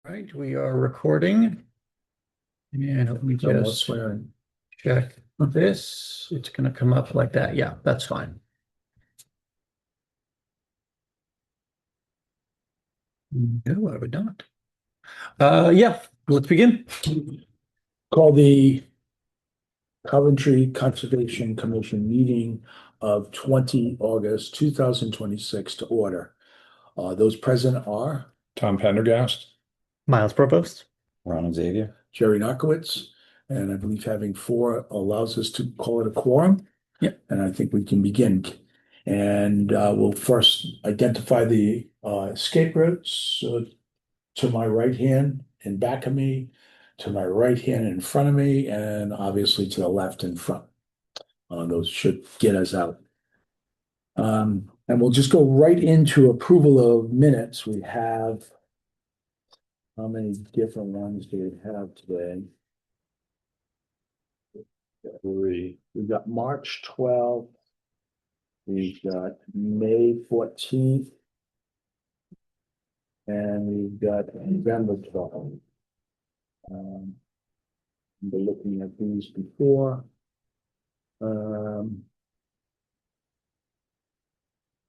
Right, we are recording. And let me just check this. It's going to come up like that. Yeah, that's fine. No, I would not. Yeah, let's begin. Call the Coventry Conservation Commission meeting of 20 August 2026 to order. Those present are Tom Pendergast. Miles Provost. Ron Xavier. Jerry Narkowitz, and I believe having four allows us to call it a quorum. Yep. And I think we can begin. And we'll first identify the escape routes to my right hand and back of me, to my right hand in front of me, and obviously to the left in front. Those should get us out. And we'll just go right into approval of minutes. We have, how many different ones do we have today? Three. We've got March 12th. We've got May 14th. And we've got November 12th. We're looking at these before.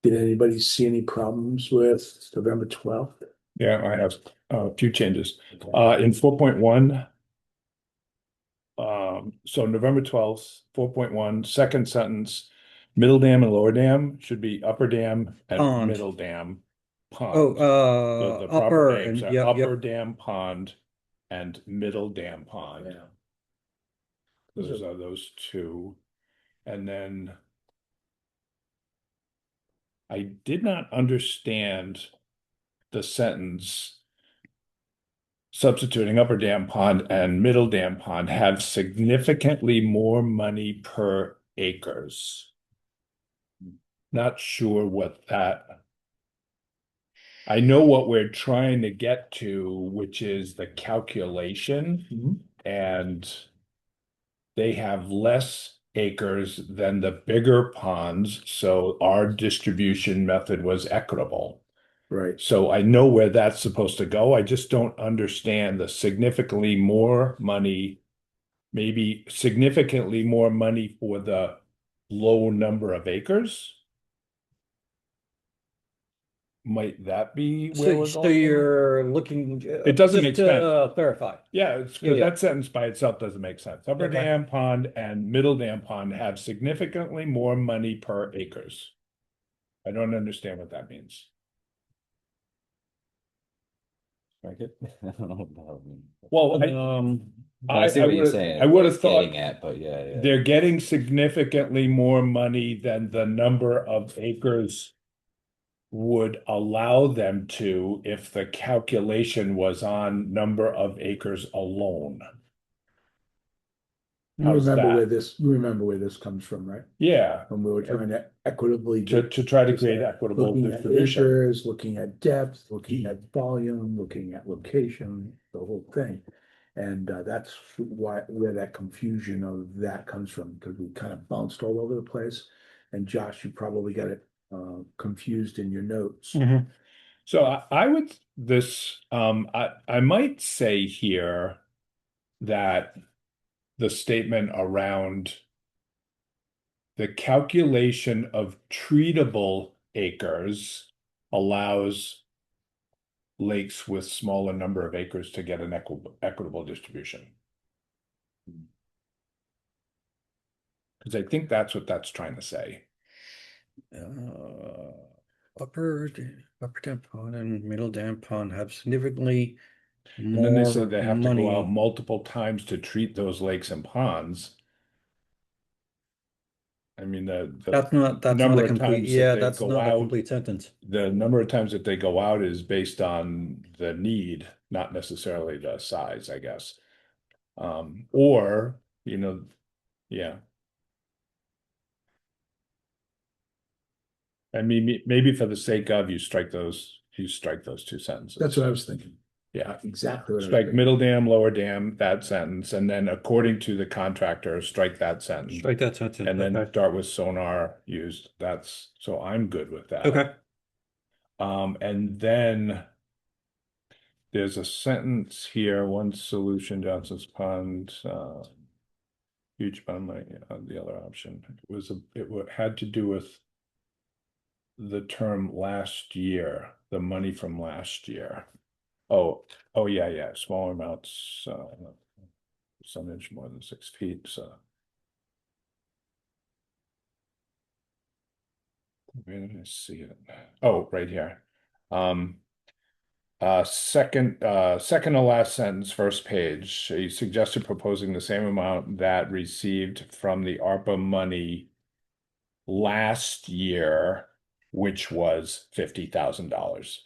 Did anybody see any problems with November 12th? Yeah, I have a few changes. In 4.1, so November 12th, 4.1, second sentence, middle dam and lower dam should be upper dam and Pond. middle dam pond. Oh, The proper upper names and are yep, upper yep. dam pond and middle dam pond. Yeah. Those are those two. And then I did not understand the sentence substituting upper dam pond and middle dam pond have significantly more money per acres. Not sure what that. I know what we're trying to get to, which is the calculation, and they have less acres than the bigger ponds, so our distribution method was equitable. Right. So I know where that's supposed to go. I just don't understand the significantly more money, maybe significantly more money for the low number of acres. Might that be where we're So going? you're looking. It doesn't just make to sense. clarify. Yeah, it's Yeah, good. yeah. That sentence by itself doesn't make sense. Upper Okay. dam pond and middle dam pond have significantly more money per acres. I don't understand what that means. Strike it. I don't know what that means. Well, I see what you're saying. I would have thought getting at, but yeah. they're getting significantly more money than the number of acres would allow them to if the calculation was on number of acres alone. You How's remember that? where this comes from, right? Yeah, When we were trying to equitably to try to create that, equitable looking at distribution. acres, looking at depth, looking at volume, looking at location, the whole thing. And that's where that confusion of that comes from, because we kind of bounced all over the place. And Josh, you probably got it confused in your notes. So I would I might say here that the statement around the calculation of treatable acres allows lakes with smaller number of acres to get an equitable distribution. Because I think that's what that's trying to say. Upper dam pond and middle dam pond have significantly And then they more say they have to money. go out multiple times to treat those lakes and ponds. I mean, That's not number a of complete, times yeah, that they that's go not a out, complete sentence. the number of times that they go out is based on the need, not necessarily the size, I guess. Or, yeah. I mean, maybe for the sake of you strike those two sentences. That's what I was thinking. Yeah, Exactly what I was strike thinking. middle dam, lower dam, that sentence, and then according to the contractor, strike that sentence. Strike that sentence. And then Okay. start with sonar used. So I'm good with that. Okay. And then there's a sentence here, one solution, Johnson's Pond, huge amount of money, the other option. Had to do with the term last year, the money from last year. Oh, yeah, smaller amounts, some inch more than 6 feet, so. Where did I see it? Oh, right here. Second to last sentence, first page. He suggested proposing the same amount that received from the ARPA money last year, which was $50,000.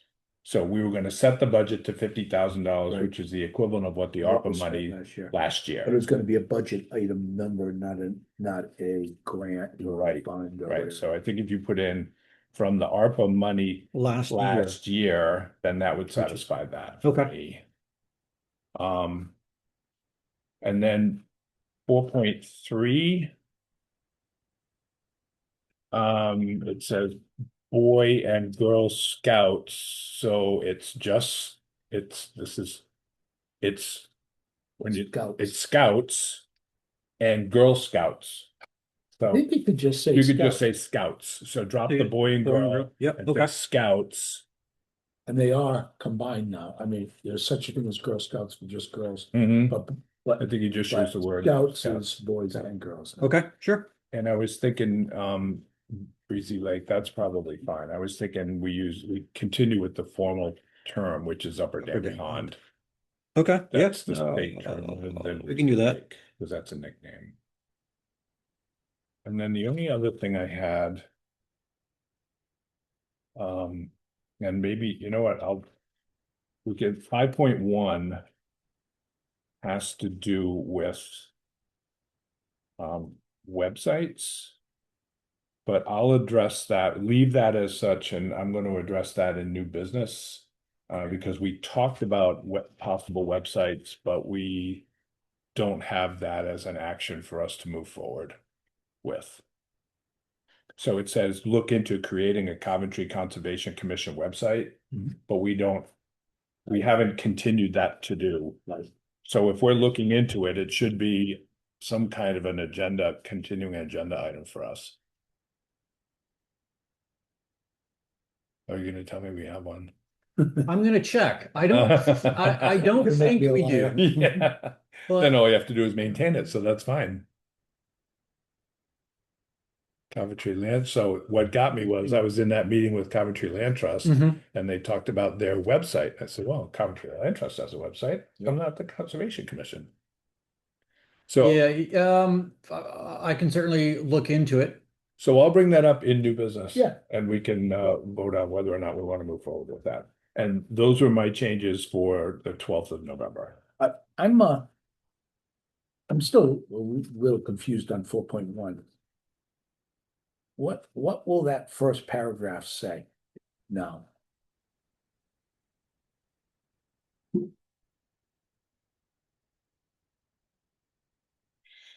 So we were going to set the budget to $50,000, Right. which is the equivalent of what the What ARPA was spent money last year. last year. But it was gonna be a budget item number, not a grant. Right, Fund or right. whatever. So I think if you put in from the ARPA money last year, then that would satisfy that. For me. And then 4.3. It says Boy and Girl Scouts, so it's when you Scouts. it's Scouts and Girl Scouts. I So think you could just say. you could just Scouts. say Scouts. So drop the boy and girl. Yep, And okay. put Scouts. And they are combined now. I mean, there's such a thing as Girl Scouts for just girls, Mhm. but I think you just but use the word Scouts is boys and girls. Okay, sure. And I was thinking, Breezy Lake, that's probably fine. I was thinking we continue with the formal term, which is Upper Dam Dam Pond. Okay, That's yes, the state term. we can do that. Because that's a nickname. And then the only other thing I had, and maybe, you know what, we get 5.1 has to do with websites. But I'll address that, leave that as such, and I'm going to address that in new business. Because we talked about possible websites, but we don't have that as an action for us to move forward with. So it says, look into creating a Coventry Conservation Commission website, but we haven't continued that to do. Right. So if we're looking into it, it should be some kind of an continuing agenda item for us. Are you gonna tell me we have one? I'm gonna check. I don't You're think making me we a do. liar. Yeah, But then all you have to do is maintain it, so that's fine. Coventry Land, so what got me was I was in that meeting with Coventry Land Trust Mhm. and they talked about their website. I said, well, Coventry Land Trust has a website, I'm not the Conservation Commission. So, yeah, I can certainly look into it. so I'll bring that up in new business. Yeah. And we can vote on whether or not we want to move forward with that. And those were my changes for the 12th of November. I'm still a little confused on 4.1. What will that first paragraph say now?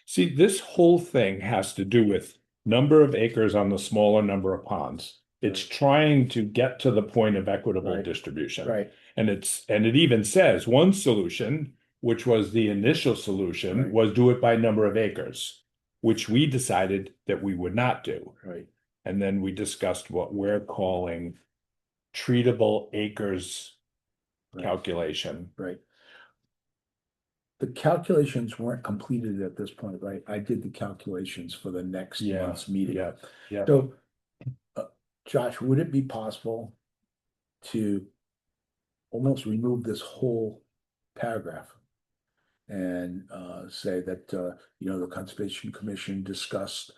See, this whole thing has to do with number of acres on the smaller number of ponds. It's trying to get to the point of equitable Right. distribution. Right. And it even says one solution, which was the initial solution, Right. was do it by number of acres, which we decided that we would not do. Right. And then we discussed what we're calling treatable acres Right. calculation. Right. The calculations weren't completed at this point, right? I did the calculations for the next month's meeting. Yeah. So, Josh, would it be possible to almost remove this whole paragraph and say that, the Conservation Commission discussed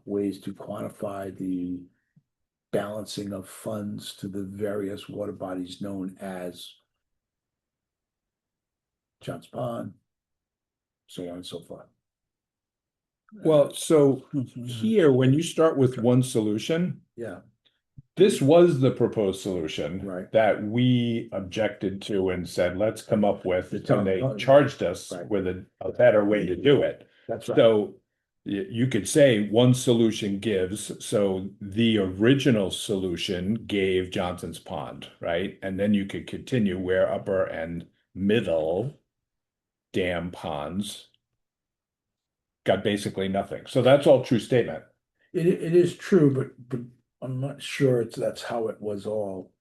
ways to quantify the balancing of funds to the various water bodies known as John's Pond, so on and so forth. Well, so here, when you start with one solution, Yeah, this was the proposed solution Right. that we objected to and said, let's come up with, The town- and they charged us Right. with a better way to do it. that's right. So You could say one solution gives, so the original solution gave Johnson's Pond, right? And then you could continue where upper and middle dam ponds got basically nothing. So that's all true statement. It is true, but I'm not sure that's how it was all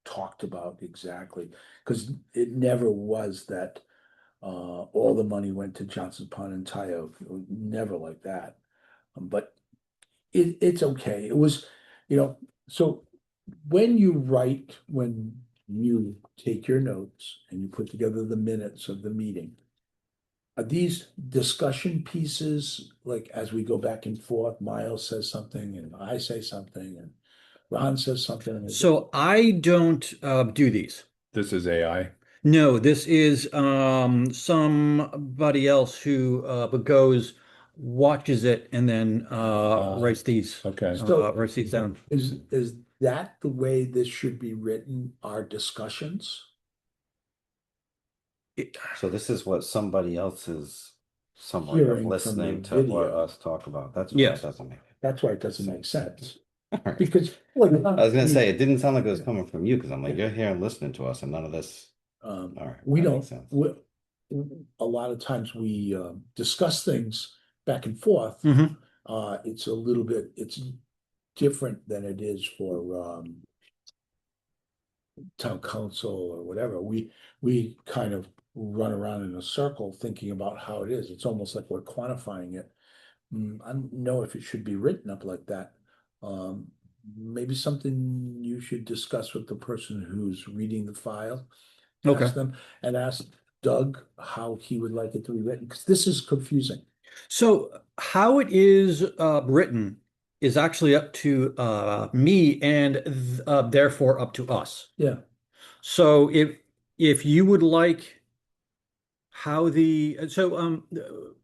talked about exactly. Because it never was that all the money went to Johnson's Pond and Tyo. Never like that. But it's okay. It was, so when you take your notes and you put together the minutes of the meeting, are these discussion pieces, like as we go back and forth, Miles says something and I say something and Ron says something? So I don't do these. This is AI. No, this is somebody else who goes, watches it, and then writes these Okay. writes these down. Is that the way this should be written, our discussions? So this is what somebody else is somewhere Hearing from listening the to what video. us talk about. That's why Yes. it doesn't make. That's why it doesn't make sense. Alright. Because, like, I was gonna say, it didn't sound like it was coming from you, because I'm like, you're here and listening to us and none of this. All right. we that don't, makes sense. a lot of times we discuss things back and forth. Mhm. It's a little bit, it's different than it is for town council or whatever. We kind of run around in a circle thinking about how it is. It's almost like we're quantifying it. I don't know if it should be written up like that. Maybe something you should discuss with the person who's reading the file. Okay. Ask them and ask Doug how he would like it to be written, because this is confusing. So how it is written is actually up to me and therefore up to us. Yeah, So if you would like how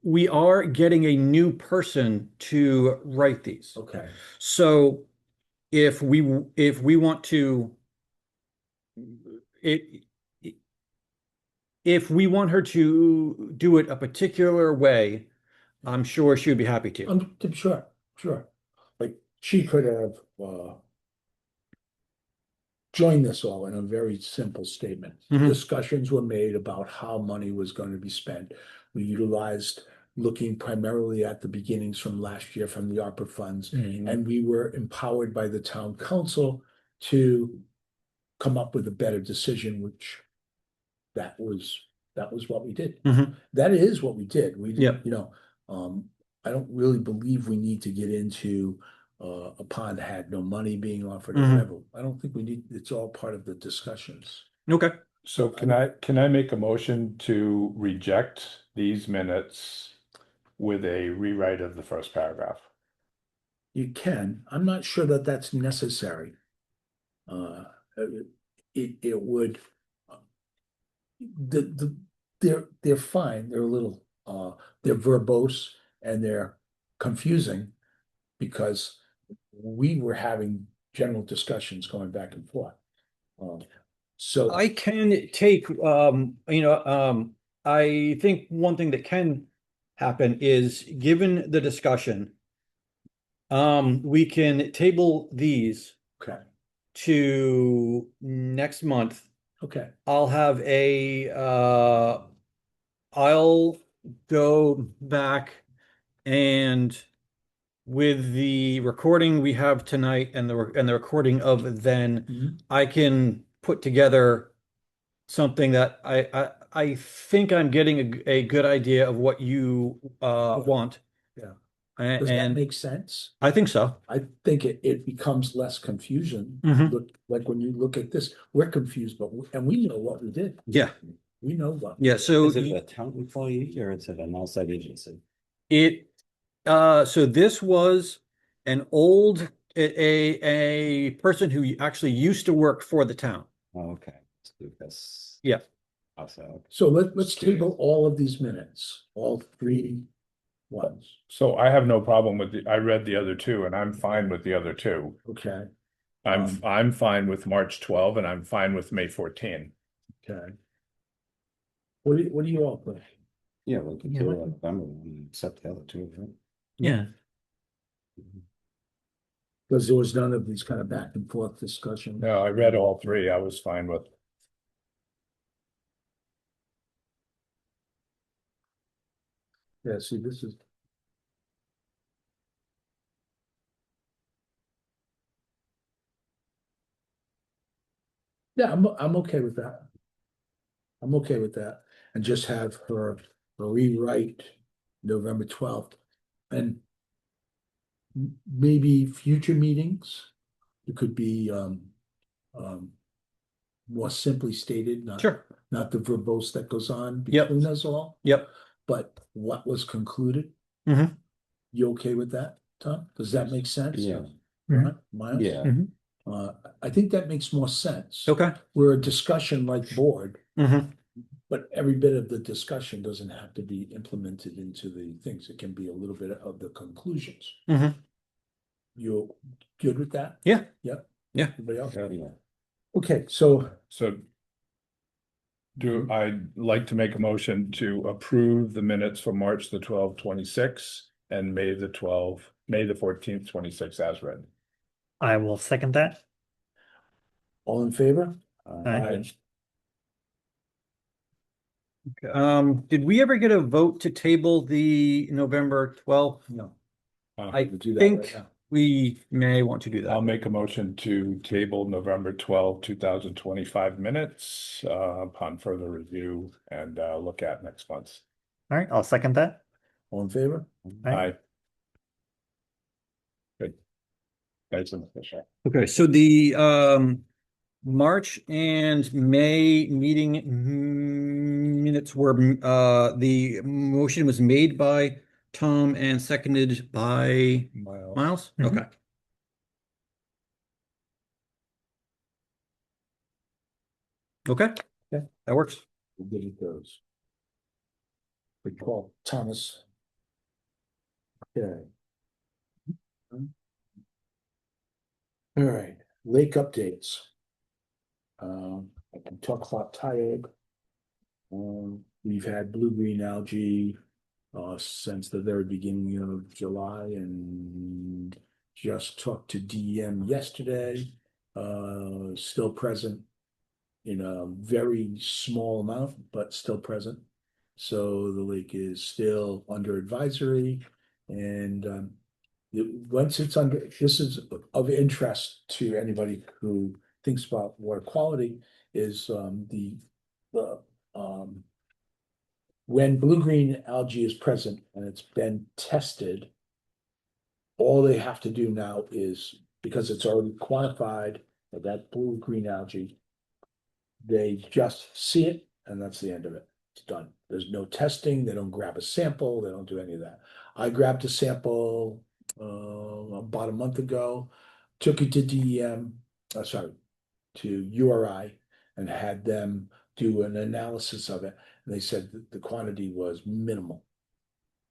we are getting a new person to write these. okay. So if we want to it if we want her to do it a particular way, I'm sure she would be happy to. I'm sure. Like she could have joined this all in a very simple statement. Mhm. Discussions were made about how money was going to be spent. We utilized looking primarily at the beginnings from last year from the ARPA funds, and we were empowered by the town council to come up with a better decision, which that was what we did. Mhm. That is what we did. We, Yep. I don't really believe we need to get into a pond had no money being offered or Mhm. whatever. I don't think we need, it's all part of the discussions. Okay. So can I make a motion to reject these minutes with a rewrite of the first paragraph? You can, I'm not sure that that's necessary. It would, they're fine, they're a little, they're verbose and they're confusing because we were having general discussions going back and forth. So I can take, I think one thing that can happen is, given the discussion, we can table these okay, to next month. okay, I'll go back and with the recording we have tonight and the recording of then, Mhm. I can put together something that I think I'm getting a good idea of what you want. Yeah. A- Does that And make sense? I think so. I think it becomes less confusion. Mhm. Look, like when you look at this, we're confused, and we know what we did. Yeah. We know what. Yeah. So Is it a town employee or is it an outside agency? so this was an old a person who actually used to work for the town. Oh, okay. That's. Yeah. Also. So let's table all of these minutes, all 3 ones, So I have no problem with I read the other two and I'm fine with the other two. okay? I'm fine with March 12 and I'm fine with May 14. Okay. What do you all think? Yeah, we can Yeah, do we it can- November and accept the other two, right? Yeah. Because there was none of these kind of back and forth discussion. No, I read all three. I was fine with. Yeah, see, this is. Yeah, I'm okay with that. I'm okay with that, and just have her rewrite November 12th. And maybe future meetings, it could be more simply stated, Sure. not the verbose that goes on Yep. between us all, Yep. but what was concluded. Mhm. You okay with that, Tom? Does that make sense? Yeah. Right, Miles? Yeah. I think that makes more sense. Okay. We're a discussion like board, Mhm. but every bit of the discussion doesn't have to be implemented into the things. It can be a little bit of the conclusions. Mhm. You good with that? Yeah. Yep. Yeah. Everybody else? Yeah. Okay, so So I'd like to make a motion to approve the minutes for March the 12th, 26 and May the 14th, 26 as read. I will second that. all in favor? Aye. Did we ever get a vote to table the November 12th? No. I We'll do that think right now. we may want to do that. I'll make a motion to table November 12, 2025 minutes upon further review and look at next month's. All right, I'll second that. All in favor? Aye. Aye. Good. That's an official. Okay, so the March and May meeting minutes were the motion was made by Tom and seconded by Miles? Mhm. Okay. Okay. Yeah. That works. We'll give it those. We call Thomas. Okay. All right, lake updates. I can talk about Tioga. We've had blue-green algae since the very beginning of July and just talked to DEM yesterday. Still present in a very small amount, but still present. So the lake is still under advisory and once it's under, this is of interest to anybody who thinks about water quality, is the when blue-green algae is present and it's been tested, all they have to do now is, because it's already quantified for that blue-green algae, they just see it and that's the end of it. It's done. There's no testing. They don't grab a sample. They don't do any of that. I grabbed a sample about a month ago, took it to DEM, to URI, and had them do an analysis of it. And they said that the quantity was minimal.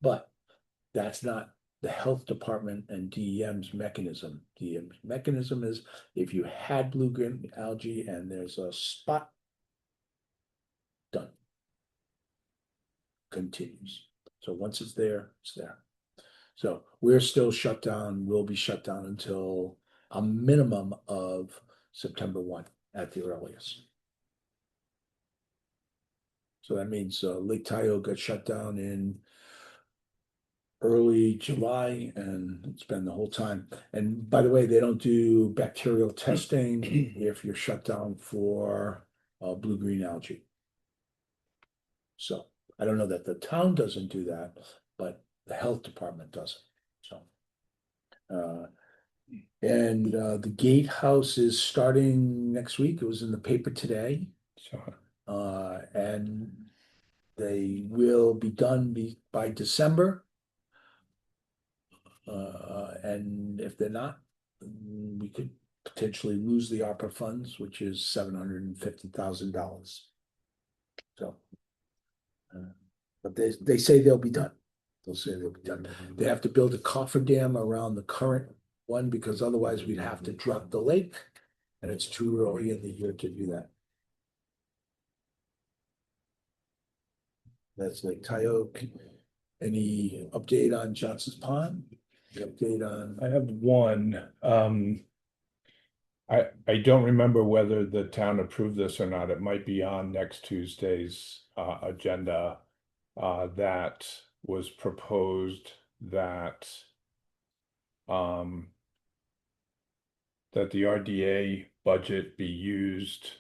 But that's not the health department and DEM's mechanism. DEM's mechanism is if you had blue-green algae and there's a spot, done. Continues. So once it's there, it's there. So we're still shut down. We'll be shut down until a minimum of September 1 at the earliest. So that means Lake Tahoe got shut down in early July and it's been the whole time. And by the way, they don't do bacterial testing if you're shut down for blue-green algae. So I don't know that the town doesn't do that, but the health department doesn't. So, the gatehouse is starting next week. It was in the paper today. And they will be done by December. And if they're not, we could potentially lose the ARPA funds, which is $750,000. So, but they say they'll be done. They'll say they'll be done. They have to build a coffer dam around the current one because otherwise we'd have to drop the lake, and it's too early in the year to do that. That's Lake Tioga. Any update on Johnson's Pond? Any update on? I have one, I don't remember whether the town approved this or not. It might be on next Tuesday's agenda. That was proposed that that the RDA budget be used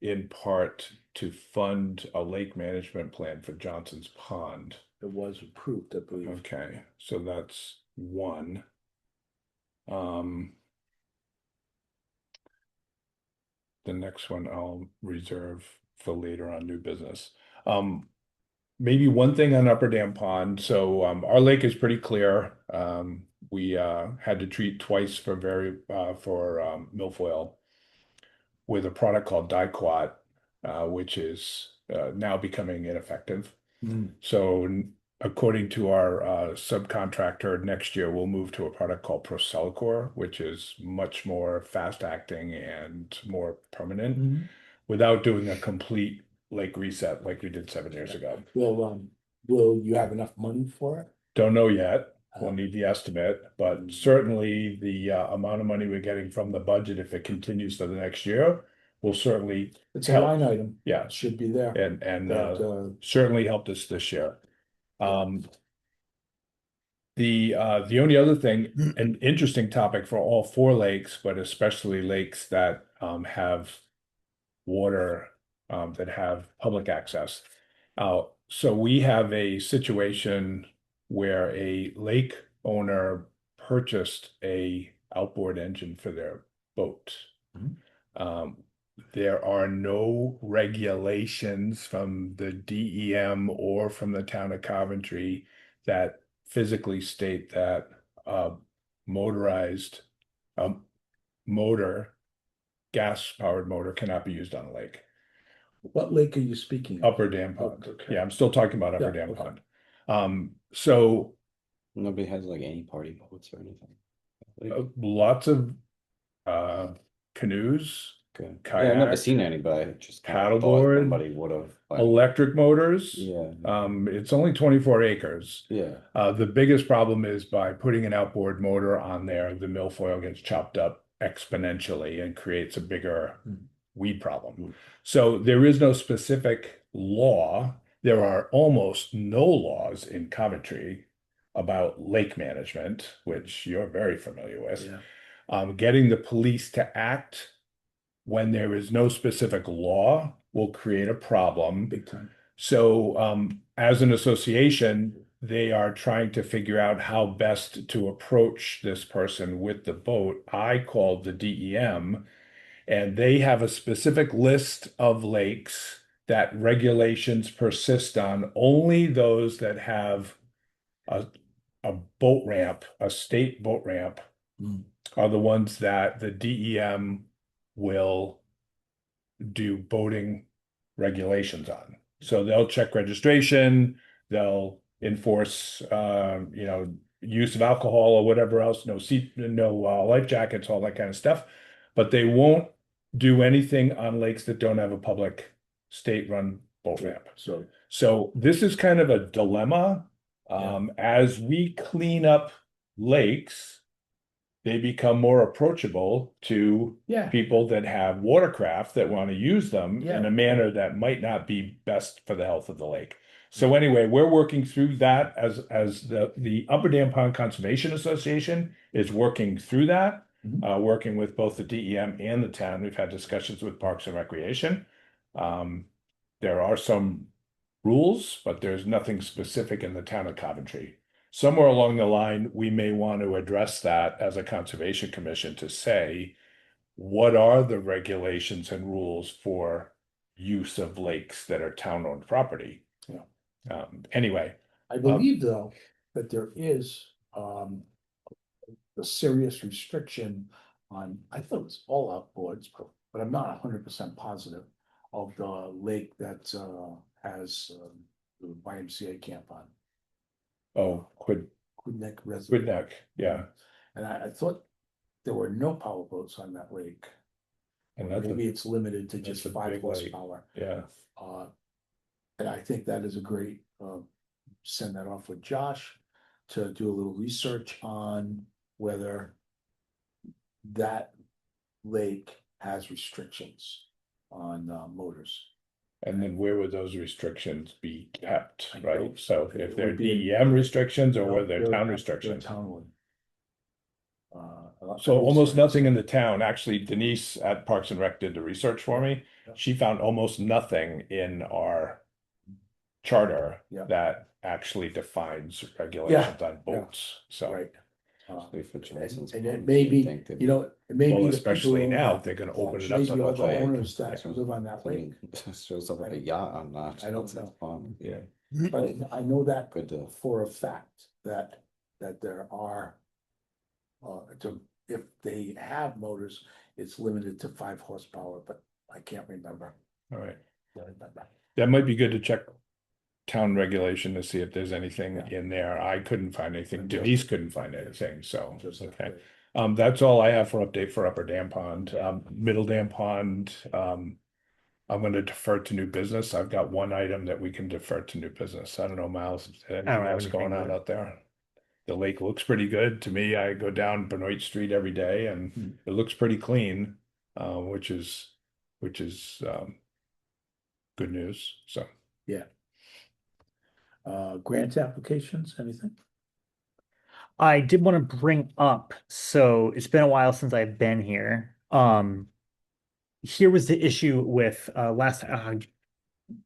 in part to fund a lake management plan for Johnson's Pond. It was approved, I believe. Okay, so that's one. The next one I'll reserve for later on new business. Maybe one thing on Upper Dam Pond. So our lake is pretty clear. We had to treat twice for milfoil with a product called Diquat, which is now becoming ineffective. So according to our subcontractor, next year we'll move to a product called Procelicor, which is much more fast acting and more permanent without doing a complete lake reset like we did 7 years ago. Will you have enough money for it? Don't know yet. We'll need the estimate, but certainly the amount of money we're getting from the budget, if it continues to the next year, will certainly It's a help. line item. Yeah. It should be there. And certainly helped us this year. The only other thing, an interesting topic for all four lakes, but especially lakes that have water that have public access. So we have a situation where a lake owner purchased a outboard engine for their boat. There are no regulations from the DEM or from the town of Coventry that physically state that motorized motor, gas-powered motor cannot be used on a lake. What lake are you speaking of? Upper Dam Pond. Okay. Yeah, I'm still talking about Upper Yeah, Dam okay. Pond. So Nobody has like any party boats or anything. lots of canoes, Okay. Yeah, I've never kayak, seen anybody. Just kind of thought paddleboard, somebody would have. electric motors. Yeah. It's only 24 acres. Yeah. The biggest problem is by putting an outboard motor on there, the milfoil gets chopped up exponentially and creates a bigger weed problem. So there is no specific law. There are almost no laws in Coventry about lake management, which you're very familiar with. Yeah. Getting the police to act when there is no specific law will create a problem. Big time. So as an association, they are trying to figure out how best to approach this person with the boat. I called the DEM, and they have a specific list of lakes that regulations persist on. Only those that have a boat ramp, a state boat ramp, are the ones that the DEM will do boating regulations on. So they'll check registration, they'll enforce, use of alcohol or whatever else, no life jackets, all that kind of stuff. But they won't do anything on lakes that don't have a public state-run boat ramp. So this is kind of a dilemma. As we clean up lakes, they become more approachable to people that have watercraft that want to use them in a manner that might not be best for the health of the lake. So anyway, we're working through that as the Upper Dam Pond Conservation Association is working through that, working with both the DEM and the town. We've had discussions with Parks and Recreation. There are some rules, but there's nothing specific in the town of Coventry. Somewhere along the line, we may want to address that as a conservation commission to say, what are the regulations and rules for use of lakes that are town-owned property? Anyway. I believe though, that there is a serious restriction on, I thought it was all outboards, but I'm not 100% positive of the lake that has the YMCA camp on. Quidneck Reservoir. Quidneck, yeah. And I thought there were no power boats on that lake. And maybe it's limited to just 5 horsepower. Yeah. And I think that is a great send that off with Josh to do a little research on whether that lake has restrictions on motors. And then where would those restrictions be kept, I right? don't- So it if they're would be- DEM restrictions or No, whether they're they're town they're restrictions. town-owned. So almost nothing in the town. Actually, Denise at Parks and Rec did the research for me. Yeah. She found almost nothing in our charter Yeah. that actually defines regulations on boats. So, Right. Especially for Johnson's And it Pond, may you'd be, think they'd you know, it may well, be. the especially people now, that- they're gonna yeah, open it up to maybe the all the whole. owners that Yeah. live on that lake, Shows up with a yacht on I don't know. Pond. Yeah. but I know that Good to. for a fact that there are. If they have motors, it's limited to 5 horsepower, but I can't remember. All right. That might be good to check town regulation to see if there's anything Yeah. in there. I couldn't find anything. And Denise couldn't find anything, so, Just okay. That's all I have for update for Upper Dam Pond. Middle Dam Pond, I'm gonna defer to new business. I've got one item that we can defer to new business. I don't know, Miles, is there I don't anything have else going anything on more. out there? The lake looks pretty good to me. I go down Benoit Street every day and it looks pretty clean, which is good news, so. Grant applications, anything? I did want to bring up, so it's been a while since I've been here. Here was the issue with last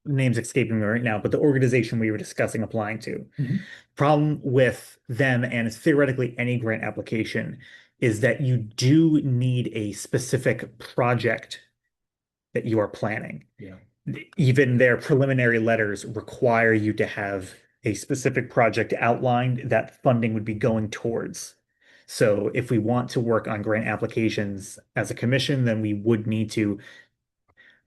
name's escaping me right now, but the organization we were discussing applying to. Mhm. Problem with them and theoretically any grant application is that you do need a specific project that you are planning. Yeah. Even their preliminary letters require you to have a specific project outlined that funding would be going towards. So if we want to work on grant applications as a commission, then we would need to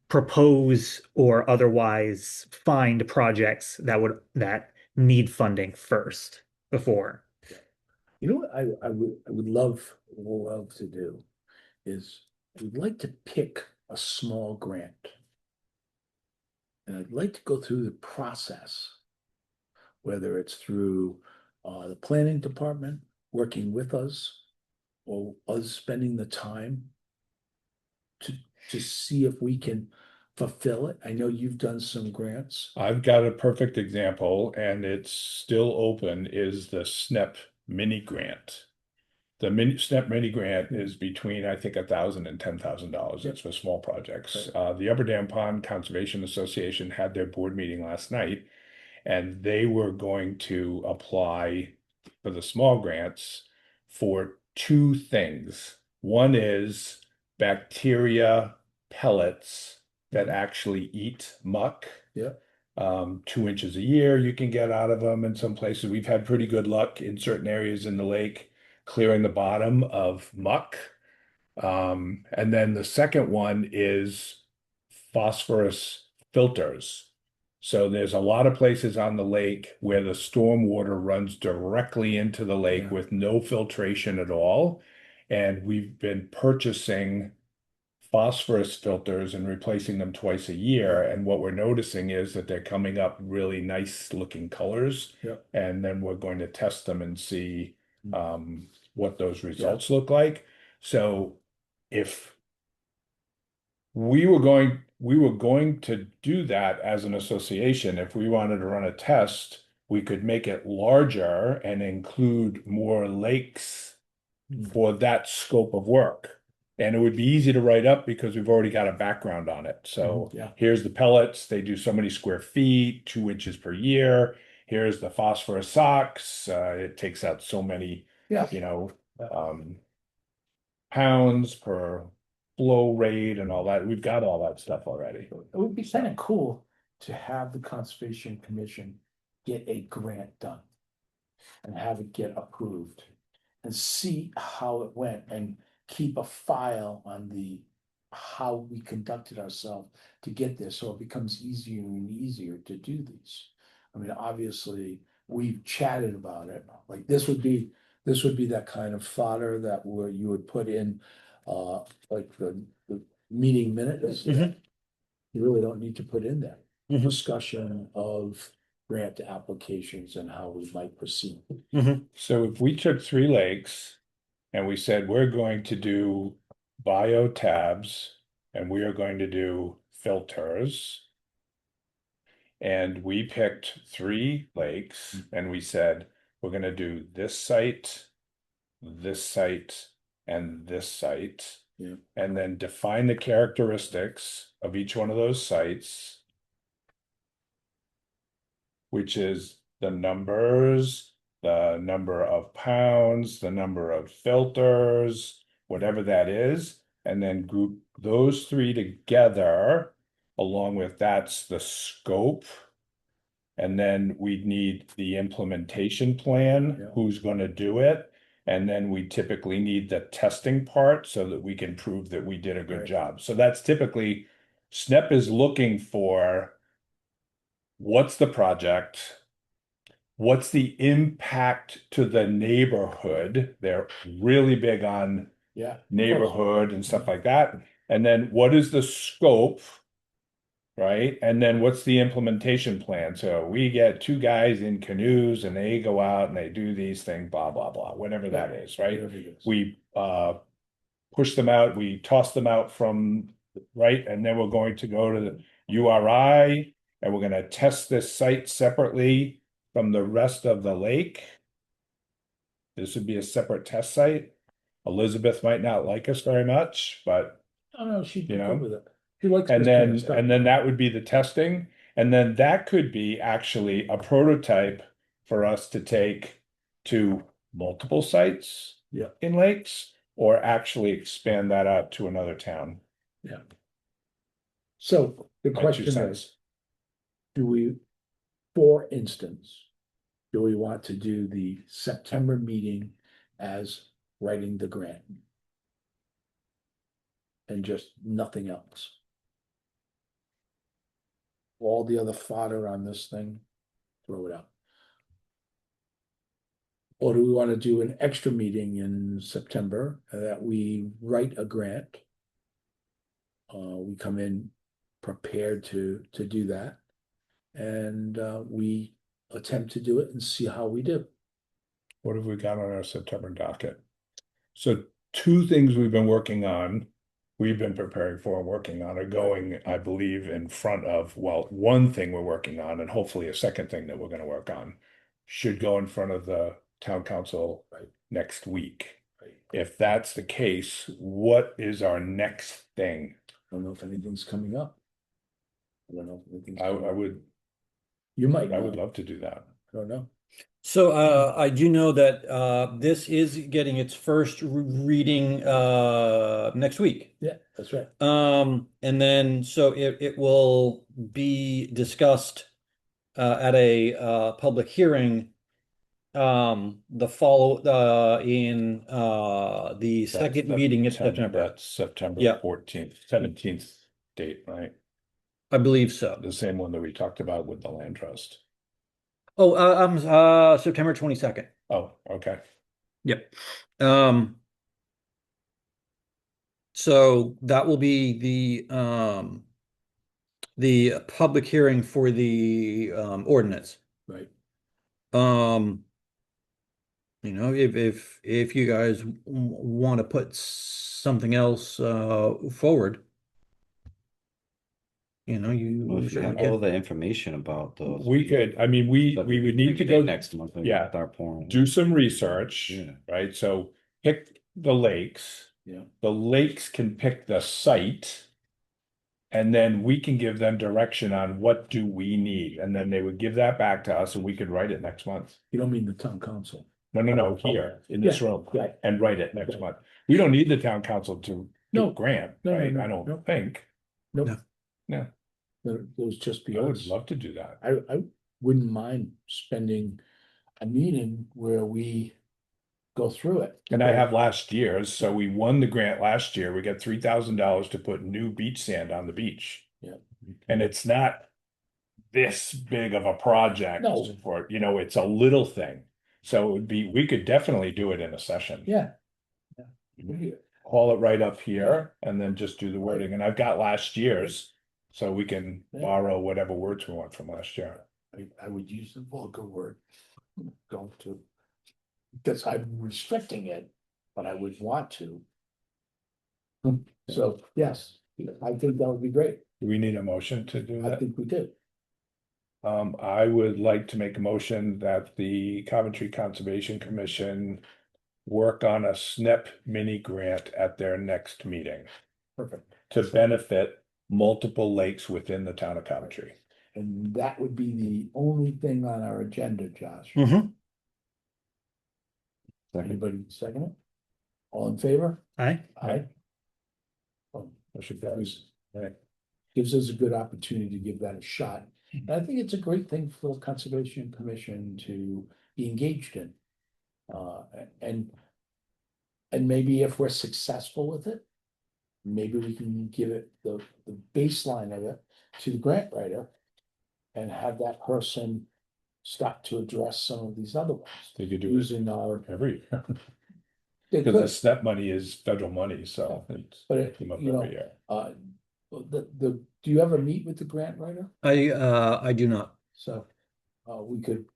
propose or otherwise find projects that need funding first before. You know what I would love to do is we'd like to pick a small grant. And I'd like to go through the process, whether it's through the planning department working with us or us spending the time to see if we can fulfill it. I know you've done some grants. I've got a perfect example and it's still open is the SNEP mini grant. The SNEP mini grant is between, I think, $1,000 and $10,000. It's for small projects. The Upper Dam Pond Conservation Association had their board meeting last night and they were going to apply for the small grants for 2 things. One is bacteria pellets that actually eat muck. Yeah. 2 inches a year you can get out of them in some places. We've had pretty good luck in certain areas in the lake clearing the bottom of muck. And then the second one is phosphorus filters. So there's a lot of places on the lake where the stormwater runs directly into the lake Yeah. with no filtration at all. And we've been purchasing phosphorus filters and replacing them twice a year. And what we're noticing is that they're coming up really nice looking colors. Yep. And then we're going to test them and see what those results look like. So if we were going to do that as an association, if we wanted to run a test, we could make it larger and include more lakes for that scope of work. And it would be easy to write up because we've already got a background on it. So Yeah. here's the pellets, they do so many square feet, 2 inches per year. Here's the phosphorus socks, it takes out so many, Yeah. pounds per flow rate and all that. We've got all that stuff already. It would be kind of cool to have the Conservation Commission get a grant done and have it get approved and see how it went and keep a file on how we conducted ourselves to get there, so it becomes easier and easier to do these. I mean, obviously, we've chatted about it, like this would be that kind of fodder that where you would put in like the meeting minutes. Mhm. You really don't need to put in there. Mhm. Discussion of grant applications and how we might proceed. So if we took 3 lakes and we said, we're going to do bio tabs and we are going to do filters. And we picked 3 lakes and we said, we're gonna do this site, and this site. Yeah. And then define the characteristics of each one of those sites. Which is the numbers, the number of pounds, the number of filters, whatever that is, and then group those 3 together, along with that's the scope. And then we'd need the implementation plan, Yeah. who's gonna do it. And then we typically need the testing part so that we can prove that we did a good Right. job. So that's typically, SNEP is looking for what's the project? What's the impact to the neighborhood? They're really big on Yeah. neighborhood and stuff like that. And then what is the scope? Right? And then what's the implementation plan? So we get 2 guys in canoes and they go out and they do these things, blah, blah, blah, whatever that is, right? Whatever it is. We push them out, we toss them out from, right? And then we're going to go to the URI and we're gonna test this site separately from the rest of the lake. This would be a separate test site. Elizabeth might not like us very much, but I don't know, she'd be You know? good with it. She likes and this kind of then stuff. and then that would be the testing. And then that could be actually a prototype for us to take to multiple sites Yeah. in lakes, or actually expand that out to another town. So the My 2 question cents. is, do we, for instance, do we want to do the September meeting as writing the grant? And just nothing else? All the other fodder on this thing, throw it out. Or do we want to do an extra meeting in September that we write a grant? We come in prepared to do that. And we attempt to do it and see how we do. What have we got on our September docket? So 2 things we've been working on, we've been preparing for and working on are going, I believe, in front of, well, 1 thing we're working on, and hopefully a second thing that we're gonna work on should go in front of the town council next week. If that's the case, what is our next thing? I don't know if anything's coming up. I don't know if anything's I coming up. would, You might I would know. love to do that. I don't know. So I do know that this is getting its first reading next week. Yeah, that's right. And then so it will be discussed at a public hearing the follow in the second meeting in September. That's September Yeah. 14th, 17th date, right? I believe so. The same one that we talked about with the land trust. Oh, September 22nd. Oh, okay. Yep. So that will be the public hearing for the ordinance. Right. You know, if you guys want to put something else forward, you know, Well, you if you certainly have all can. the information about those. We could, I mean, we would need to go next month. We yeah, can start pouring. do some research, Yeah. right? So pick the lakes. Yeah. The lakes can pick the site. And then we can give them direction on what do we need, and then they would give that back to us and we could write it next month. You don't mean the town council. No, here in this Yeah, room, right. and write it next Right. month. We don't need the town council to do No. a grant, No, no, right? no, I don't no. think. Nope. No. No. It was just I would because love to do that. I wouldn't mind spending a meeting where we go through it. And I have last year's, so we won the grant last year. We got $3,000 to put new beach sand on the beach. Yeah. And it's not this big of a project No. for, you know, it's a little thing. So it would be, we could definitely do it in a session. Yeah. Call it right up here and then just do the wording. And I've got last year's, so we can Yeah. borrow whatever words we want from last year. I would use the vulgar word, going to. Because I'm restricting it, but I would want to. So, yes, I think that would be great. Do we need a motion to do I that? think we do. I would like to make a motion that the Coventry Conservation Commission work on a SNP mini grant at their next meeting Perfect. to benefit multiple lakes within the town of Coventry. And that would be the only thing on our agenda, Josh. Mhm. Anybody second it? All in favor? Aye. Aye. Motion carries. Right. Gives us a good opportunity to give that a shot. And I think it's a great thing for the Conservation Commission to be engaged in. And maybe if we're successful with it, maybe we can give it the baseline of it to the grant writer and have that person start to address some of these other ones They could do it using our. every year. They Because the could, SNP money is federal money, so it's but it, came up you know, every year. do you ever meet with the grant writer? I do not. So, we could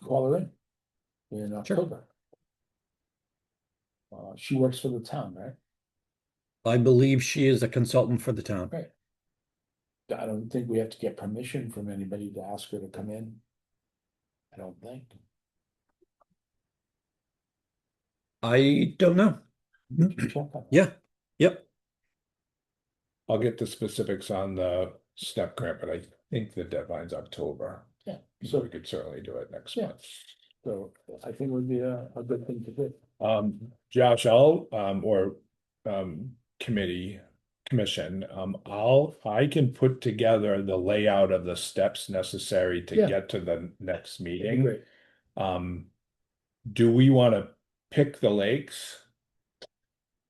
call her in October. She works for the town, right? I believe she is a consultant for the town. Right. I don't think we have to get permission from anybody to ask her to come in. I don't think. I don't know. We can check on that. Yeah, yep. I'll get the specifics on the SNP grant, but I think the deadline's October. Yeah, So so, we could certainly do it next Yeah. month. so I think it would be a good thing to do. Josh, commission, I can put together the layout of the steps necessary to Yeah. get to the next That'd be meeting. great. Do we want to pick the lakes?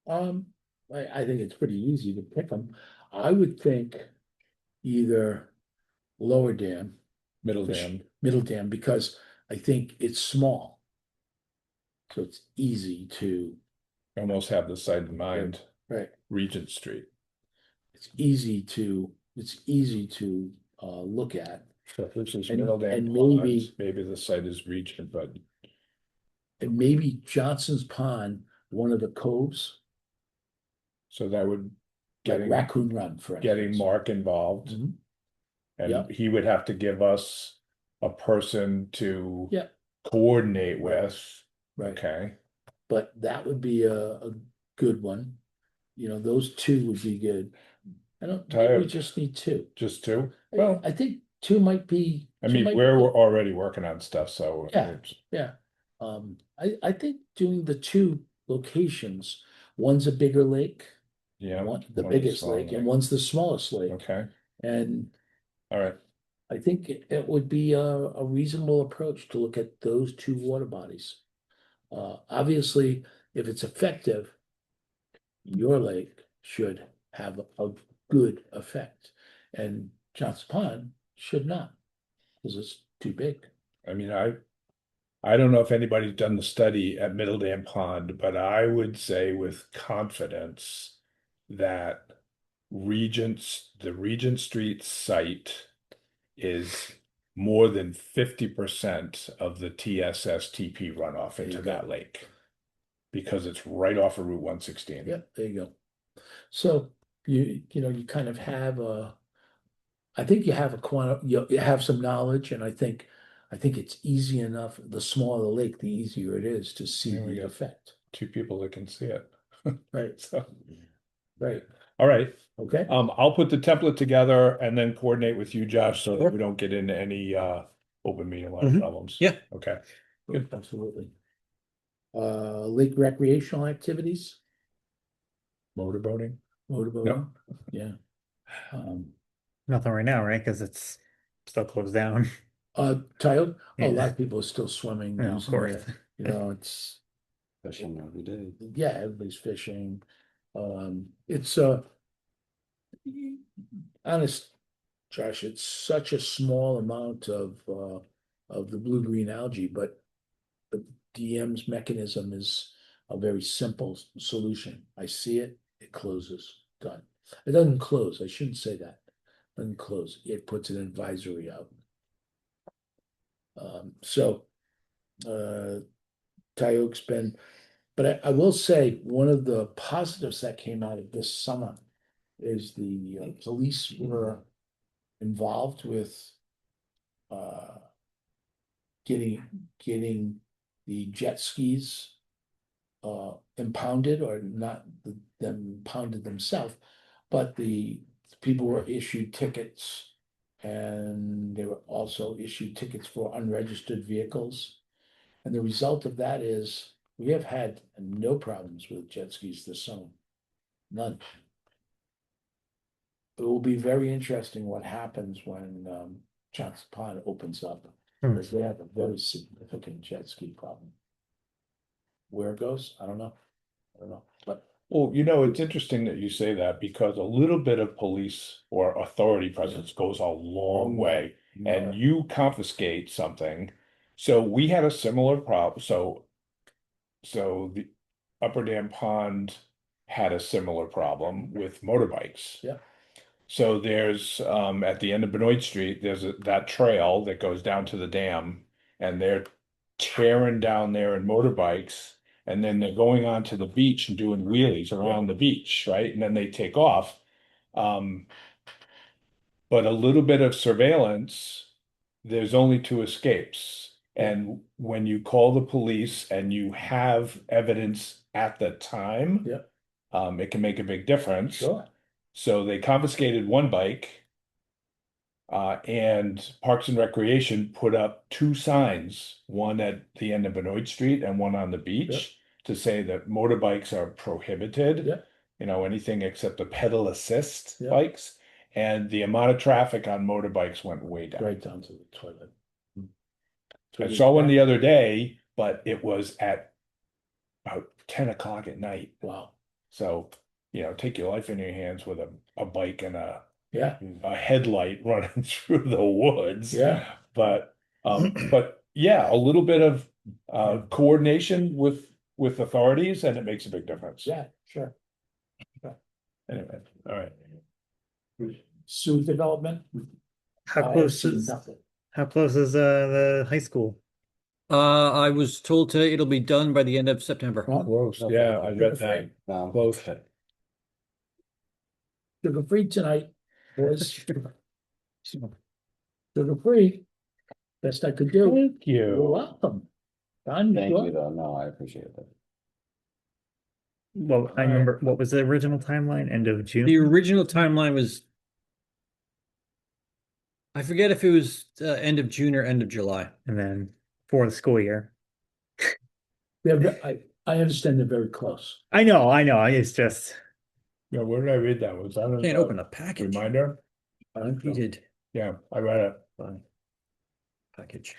I think it's pretty easy to pick them. I would think either Lower Dam, Middle Fish- Dam, Middle Dam, because I think it's small. So it's easy to, almost have the site in mind, right, Regent Street. it's easy to look at. So if this is And- Middle Dam and Ponds, maybe the site is Regent, but And maybe Johnson's Pond, one of the coves, so that would like getting Raccoon Run, for getting instance. Mark involved. Mhm. And Yep. he would have to give us a person to Yep. coordinate with. Right, Okay, but that would be a good one. You know, those two would be good. I don't think we Tyler- just need two. just two? I- Well, I think two might be. I two mean, might we're be- already working on stuff, so. Yeah. it's- Yeah, I think doing the two locations, one's a bigger lake, Yeah. one, the one biggest small lake, and one's the smallest lake. Okay, And all right, I think it would be a reasonable approach to look at those two water bodies. Obviously, if it's effective, your lake should have a good effect, and Johnson Pond should not, because it's too big. I mean, I don't know if anybody's done the study at Middle Dam Pond, but I would say with confidence that the Regent Street site is more than 50% of the TSS-TP runoff There into you go. that lake. Because it's right off of Route 116. Yep, there you go. So you know, you kind of have I think you have you have some knowledge, and I think it's easy enough. The smaller the lake, the easier it is to see Yeah, we the got- effect. Two people that can see it. Right, So, right, all right. okay, I'll put the template together and then coordinate with you, Josh, so that Sure. we don't get into any open meeting law Mhm. problems. Yeah. Okay. good, absolutely. Lake recreational activities, Motorboating? motorboating, yeah. Nothing right now, right? Because it's still closed down. Tyler, a lot Yeah. of people are still swimming. Yeah, of using course. it. You know, it's. Fishing every day. Yeah, everybody's fishing. It's honest, Josh, it's such a small amount of the blue-green algae, but the DM's mechanism is a very simple solution. I see it, it closes, done. It doesn't close, I shouldn't say that. doesn't close, it puts an advisory out. So, Tyoke's been, but I will say, one of the positives that came out of this summer is the police were involved with getting the jet skis impounded, or not them impounded themselves, but the people were issued tickets, and they were also issued tickets for unregistered vehicles. And the result of that is we have had no problems with jet skis this summer. None. It will be very interesting what happens when Johnson Pond opens up, because they have a very significant jet ski problem. Where it goes, I don't know. But Well, it's interesting that you say that, because a little bit of police or authority presence goes a long way. And you confiscate something. So we had a similar problem. So the Upper Dam Pond had a similar problem with motorbikes. Yeah. So there's at the end of Benoit Street, there's that trail that goes down to the dam, and they're tearing down there in motorbikes, and then they're going onto the beach and doing wheelies around the beach, right? And then they take off. But a little bit of surveillance, there's only two escapes. And when you call the police and you have evidence at the time, it can make a big difference. sure, So they confiscated one bike, and Parks and Recreation put up two signs, one at the end of Benoit Street and one on the beach, to say that motorbikes are prohibited. Anything except the pedal assist bikes. And the amount of traffic on motorbikes went way down. right down to the toilet. I saw one the other day, but it was at about 10 o'clock at night. Wow. So, take your life in your hands with a bike and a headlight running through the woods. Yeah. But yeah, a little bit of coordination with authorities, and it makes a big difference. Yeah, sure. Anyway, all right. Sewer development. How I close have seen is nothing. the high school? I was told today it'll be done by the end of September. Close. Yeah, I read that. Close. Sugar free tonight, boys. Sugar free. Best I could do. Thank You're you. welcome. Don, Thank you you, though. No, I appreciate it. Well, I remember, what was the original timeline? End of June? The original timeline was, I forget if it was end of June or end of July. And then for the school year. I understand they're very close. I know, it's just, Yeah, where did I read that? Was that Can't open the package. reminder? He did. Yeah, I read it. Fine. Package.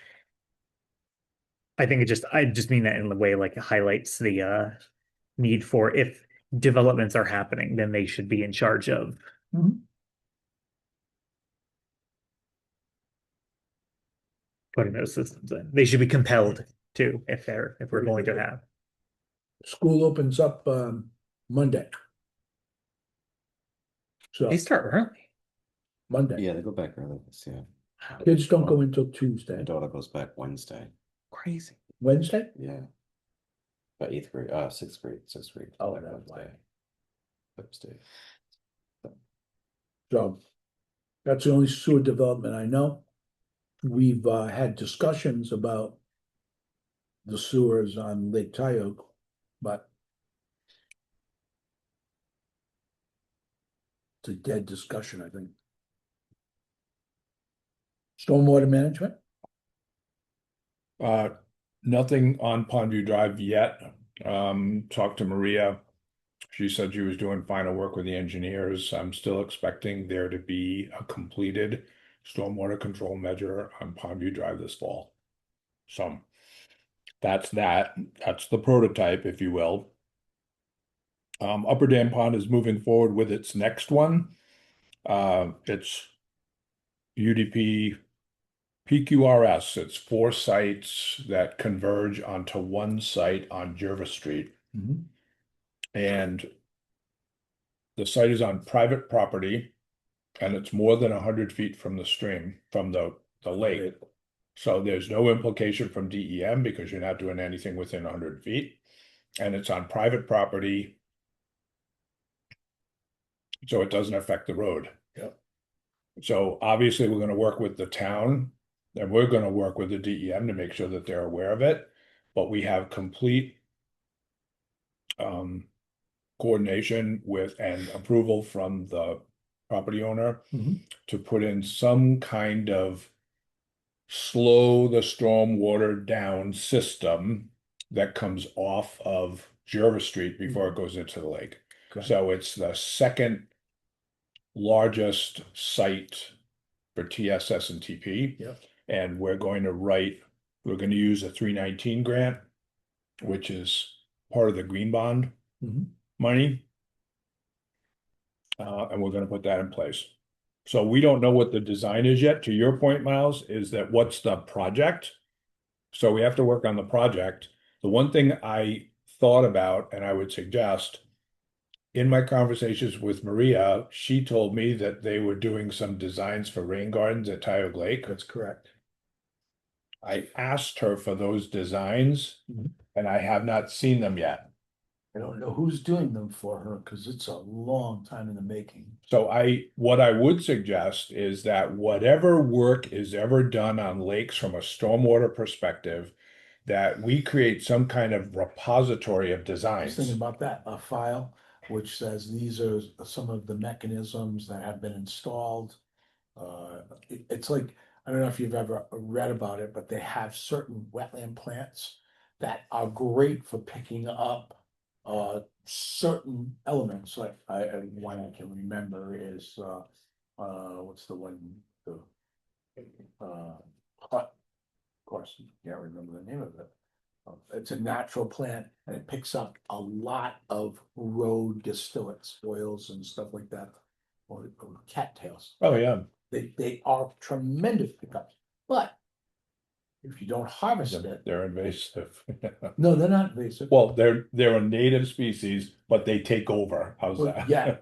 I think I just mean that in the way like it highlights the need for, if developments are happening, then they should be in charge of putting those systems in. They should be compelled to, if we're going to have. School opens up Monday. So They start early. Monday. Yeah, they go back early this year. Kids don't go until Tuesday. My daughter goes back Wednesday. Crazy. Wednesday? Yeah. But sixth grade. Oh, Back that's Wednesday. Thursday. So that's the only sewer development I know. We've had discussions about the sewers on Lake Tioga, but it's a dead discussion, I think. Stormwater management? Nothing on Pondview Drive yet. Talked to Maria. She said she was doing final work with the engineers. I'm still expecting there to be a completed stormwater control measure on Pondview Drive this fall. So that's that. That's the prototype, if you will. Upper Dam Pond is moving forward with its next one. It's UDP PQRS. It's 4 sites that converge onto one site on Jervis Street. And the site is on private property. and it's more than 100 feet from the stream, from the lake. So there's no implication from DEM because you're not doing anything within 100 feet. And it's on private property. So it doesn't affect the road. Yep. So obviously we're going to work with the town and we're going to work with the DEM to make sure that they're aware of it. But we have complete coordination with and approval from the property owner to put in some kind of slow the stormwater down system that comes off of Jervis Street before it goes into the lake. Okay. So it's the second largest site for TSS and TP. Yep. And we're going to use a 319 grant, which is part of the green bond money. And we're going to put that in place. So we don't know what the design is yet. To your point, Miles, is that what's the project? So we have to work on the project. The one thing I thought about, and I would suggest, in my conversations with Maria, she told me that they were doing some designs for rain gardens at Tioga Lake. That's correct. I asked her for those designs, and I have not seen them yet. I don't know who's doing them for her because it's a long time in the making. So what I would suggest is that whatever work is ever done on lakes from a stormwater perspective, that we create some kind of repository of I was designs. thinking about that, a file which says these are some of the mechanisms that have been installed. It's like, I don't know if you've ever read about it, but they have certain wetland plants that are great for picking up certain elements. Like one I can remember is what's the one, the hot, of course, can't remember the name of it. It's a natural plant and it picks up a lot of road distillates, oils and stuff like that, or cattails. Oh, yeah. They are tremendous pickups, but if you don't harvest it, They're invasive. no, they're not invasive. Well, they're a native species, but they take over. How's Well, that? yeah,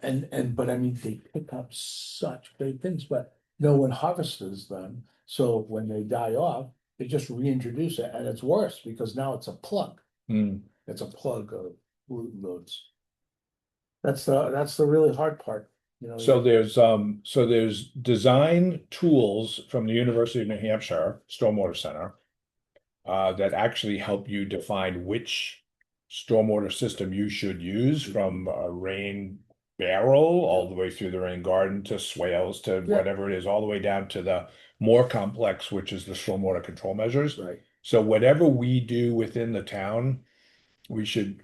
but I mean, they pick up such great things, but no one harvests them. So when they die off, they just reintroduce it, and it's worse because now it's a plug. It's a plug of root loads. That's the really hard part, you know. So there's design tools from the University of New Hampshire Stormwater Center that actually help you define which stormwater system you should use, from a rain barrel all the way through the rain garden to swales to whatever it is, all the way down to the more complex, which is the stormwater control measures. Right. So whatever we do within the town, we should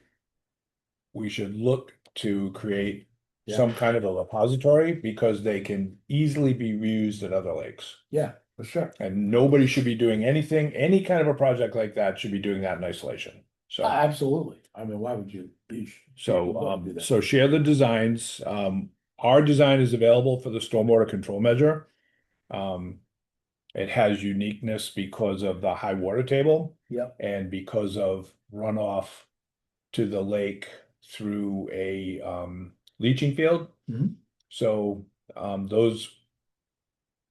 look to create some kind of a repository because they can easily be reused at other lakes. Yeah, for sure. And nobody should be doing anything, any kind of a project like that should be doing that in isolation. So Absolutely. I mean, why would you be? so share the designs. Our design is available for the stormwater control measure. It has uniqueness because of the high water table. Yep. And because of runoff to the lake through a leaching field. So those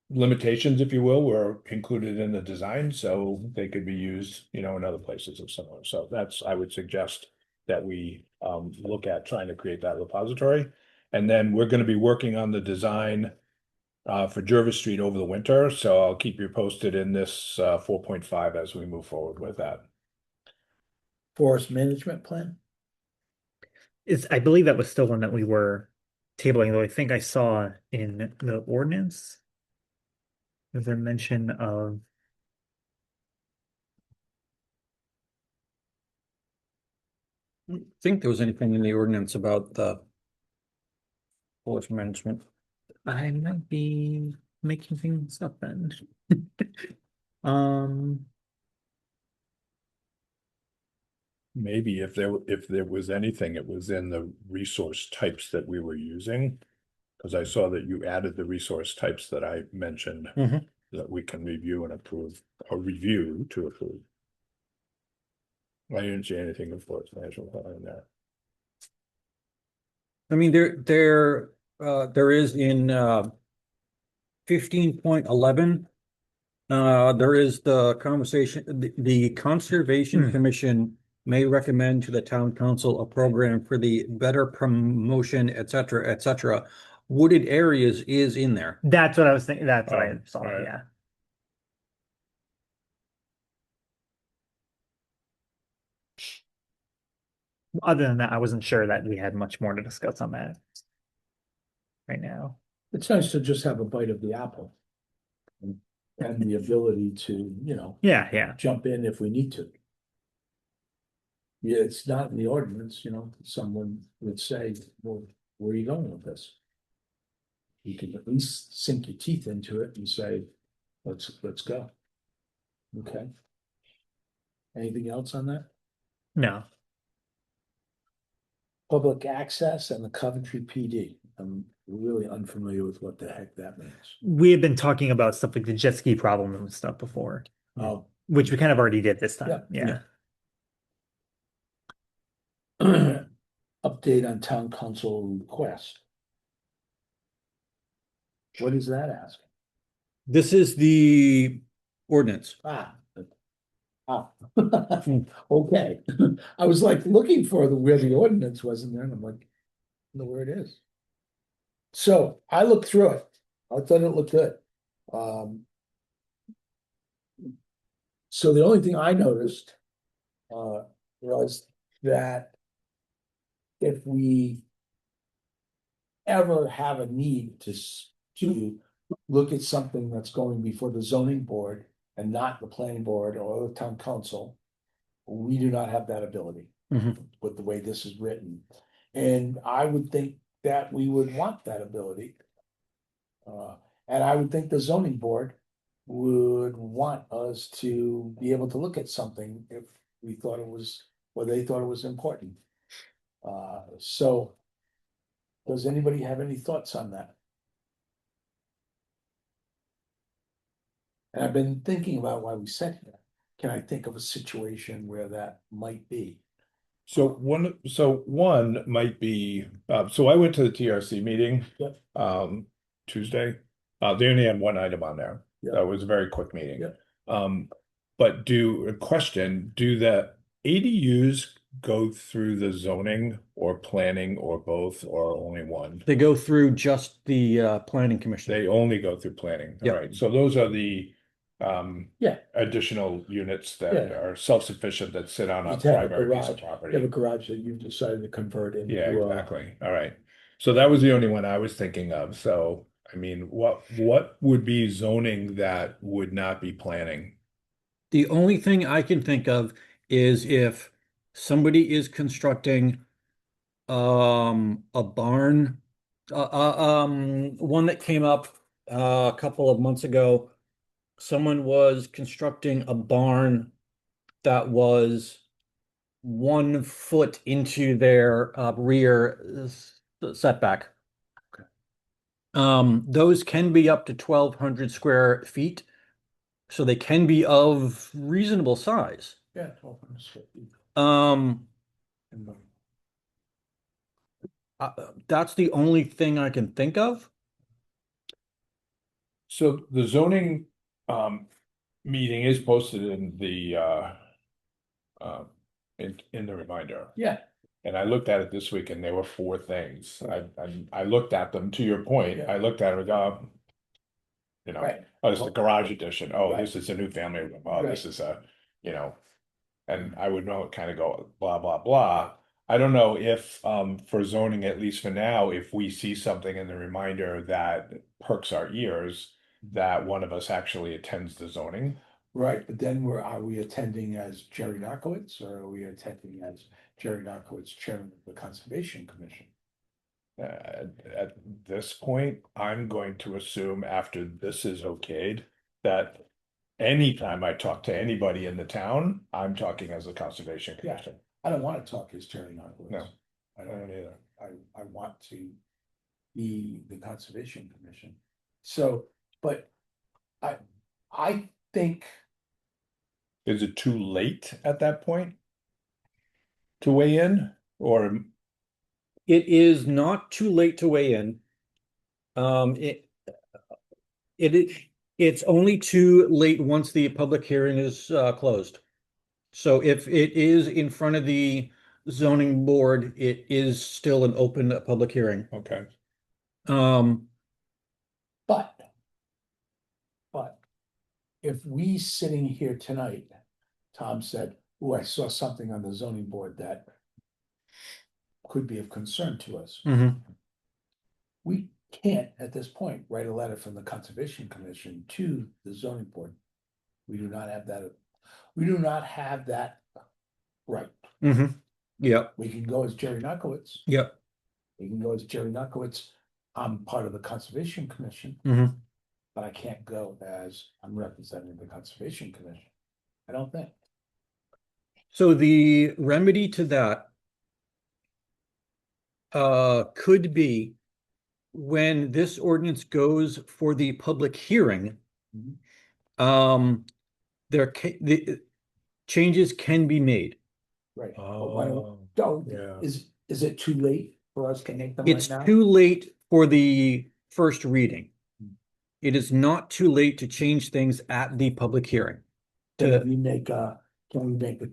limitations, if you will, were included in the design, so they could be used, in other places of similar. So I would suggest that we look at trying to create that repository. And then we're going to be working on the design for Jervis Street over the winter. So I'll keep you posted in this 4.5 as we move forward with that. Forest management plan? I believe that was still one that we were tabling, though I think I saw in the ordinance. Was there mention of? I don't think there was anything in the ordinance about the forest management. I might be making things up then. Maybe if there was anything, it was in the resource types that we were using. Because I saw that you added the resource types that I mentioned that we can review and approve, or review to approve. I didn't see anything of forest management in there. I mean, there is in 15.11, there is the conversation, the Conservation Commission may recommend to the town council a program for the better promotion, et cetera. Wooded areas is in there. That's what I was thinking. That's what I saw. right. Yeah. Other than that, I wasn't sure that we had much more to discuss on that right now. It's nice to just have a bite of the apple. And the ability to, Yeah. jump in if we need to. Yeah, it's not in the ordinance, someone would say, well, where are you going with this? You can at least sink your teeth into it and say, let's go. Okay. Anything else on that? No. Public access and the Coventry PD. I'm really unfamiliar with what the heck that means. We had been talking about stuff like the jet ski problem and stuff before, Oh, which we kind of already did this time. Yeah. Yeah. update on town council request. What is that asking? This is the ordinance. Okay. I was like looking for where the ordinance was in there, and I'm like, I don't know where it is. So I looked through it. I thought it looked good. So the only thing I noticed was that if we ever have a need to look at something that's going before the zoning board and not the planning board or the town council, we do not have that ability with the way this is written. And I would think that we would want that ability. And I would think the zoning board would want us to be able to look at something if we thought it was, or they thought it was important. So does anybody have any thoughts on that? And I've been thinking about why we said that. Can I think of a situation where that might be? So one might be, so I went to the TRC meeting. Yep. Tuesday. They only had one item on there. Yep. That was a very quick meeting. Yep. But do the ADUs go through the zoning or planning or both or only one? They go through just the planning commission. They only go through planning. Yep. All right. So those are the Yeah. additional units that Yeah. are self-sufficient that sit on a You'd have a primary piece of garage. property. You have a garage that you've decided to convert into. Yeah, exactly. All right. So that was the only one I was thinking of. So, I mean, what would be zoning that would not be planning? The only thing I can think of is if somebody is constructing a barn, one that came up a couple of months ago. Someone was constructing a barn that was 1 foot into their rear setback. Those can be up to 1,200 square feet, so they can be of reasonable size. Yeah. 1200 square feet. That's the only thing I can think of. So the zoning meeting is posted in the in the reminder. Yeah. And I looked at it this week and there were 4 things. I looked at them, to your point. Yeah. I looked at it and go, Right. oh, this is the garage edition. Oh, Right. this is a new family room. Oh, Right. this is a, and I would know, kind of go blah, blah, blah. I don't know if for zoning, at least for now, if we see something in the reminder that perks our ears, that one of us actually attends the zoning. Right, but then are we attending as Jerry Narcoitz, or are we attending as Jerry Narcoitz, chairman of the Conservation Commission? At this point, I'm going to assume after this is okayed, that anytime I talk to anybody in the town, I'm talking as a Conservation Yeah. Commission. I don't want to talk as Jerry Narcoitz. No. I I don't don't either. I want to be the Conservation Commission. So, but I think, Is it too late at that point to weigh in, or It is not too late to weigh in. it's only too late once the public hearing is closed. So if it is in front of the zoning board, it is still an open public hearing. Okay. But if we sitting here tonight, Tom said, oh, I saw something on the zoning board that could be of concern to us. Mhm. We can't, at this point, write a letter from the Conservation Commission to the zoning board. We do not have that. We do not have that right. Yep, We can go as Jerry Knuckowitz. yep. We can go as Jerry Knuckowitz. I'm part of the Conservation Commission, Mhm. but I can't go as I'm representing the Conservation Commission. I don't think. So the remedy to that could be when this ordinance goes for the public hearing, the changes can be made. Right. But Oh, don't, yeah. is it too late for us to make them right It's now? too late for the first reading. It is not too late to change things at the public hearing. Can we make a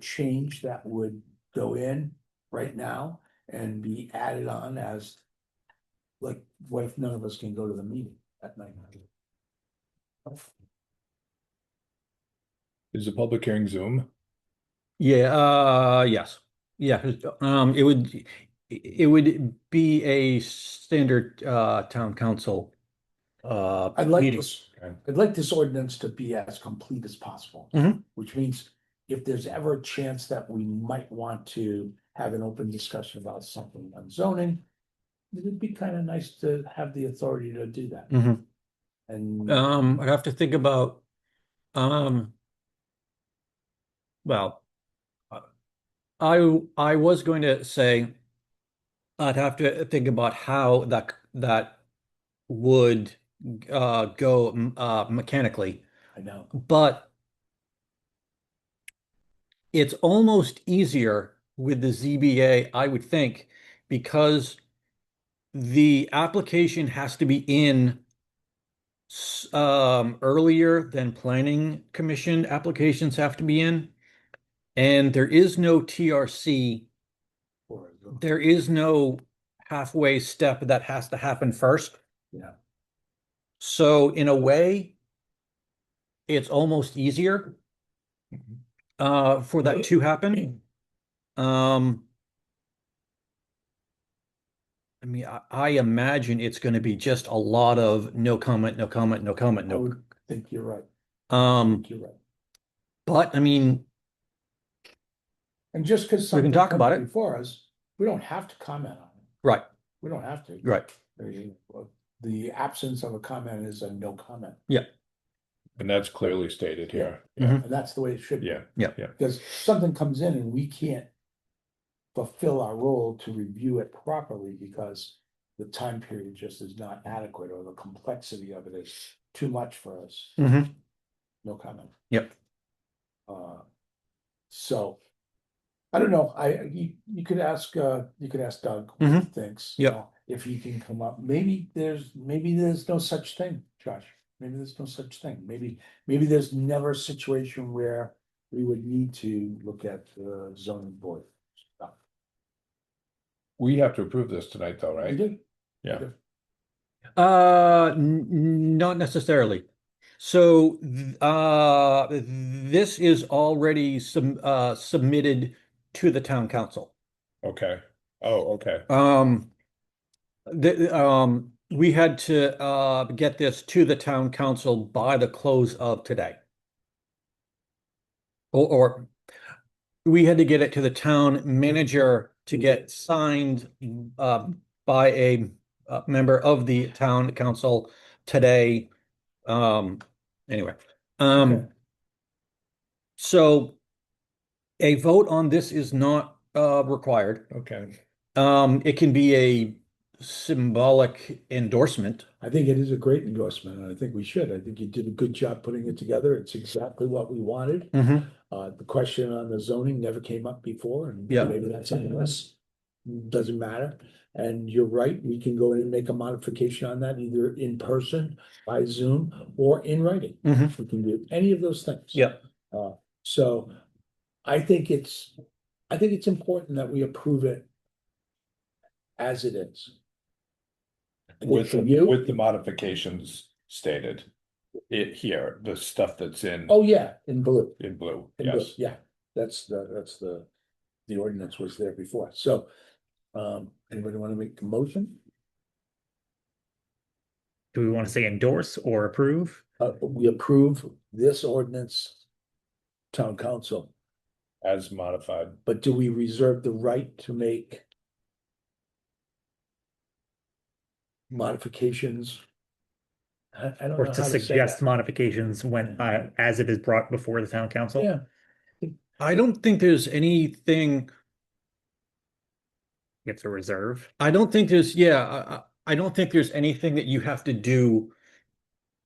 change that would go in right now and be added on as, like, what if none of us can go to the meeting at night? Is the public hearing Zoom? Yeah, yes. Yeah, it would be a standard town council I'd like meeting. this, I'd like this ordinance to be as complete as possible. Mhm. Which means if there's ever a chance that we might want to have an open discussion about something on zoning, it'd be kind of nice to have the authority to do that. Mhm. And I'd have to think about well, I was going to say I'd have to think about how that would go mechanically, I know, but it's almost easier with the ZBA, I would think, because the application has to be in earlier than planning commission applications have to be in, and there is no TRC. There is no halfway step that has to happen first. yeah, So in a way, it's almost easier for that to happen. I mean, I imagine it's going to be just a lot of no comment, no comment, no comment, I no. would think you're right. I think you're right. But I mean, And just because we can something talk about comes it. before us, we don't have to comment on it. Right, We don't have to. right. The absence of a comment is a no comment. And that's clearly stated here. Mhm. And that's the way it should be. Yeah. Because something comes in and we can't fulfill our role to review it properly because the time period just is not adequate or the complexity of it is too much for us. Mhm. No comment. Yep. So I don't know. You could ask Doug what he thinks. Yep. If he can come up, maybe there's no such thing, Josh. Maybe there's no such thing. Maybe there's never a situation where we would need to look at the zoning board stuff. We have to approve this tonight though, You right? do? Yeah. You do. Not necessarily. So this is already submitted to the town council. Okay. Oh, okay. We had to get this to the town council by the close of today. Or we had to get it to the town manager to get signed by a member of the town council today. Anyway, Okay. so a vote on this is not required. Okay. It can be a symbolic endorsement. I think it is a great endorsement, and I think we should. I think you did a good job putting it together. It's exactly what we wanted. Mhm. The question on the zoning never came up before, and Yeah. maybe that's something else. doesn't matter. And you're right, we can go in and make a modification on that, either in person, by Zoom, or in writing. Mhm. We can do any of those things. Yep. So I think it's important that we approve it as it is. I think With, for you, with the modifications stated. It here, the stuff that's in oh, yeah, in blue. in blue, In blue, yes. yeah, that's the ordinance was there before, so. Anybody want to make a motion? Do we want to say endorse or approve? We approve this ordinance. Town council, As modified. but do we reserve the right to make modifications? I don't Or know to how to say suggest that. modifications when, as it is brought before the town council? Yeah, I don't think there's anything, You have to reserve. I don't think there's, yeah, I don't think there's anything that you have to do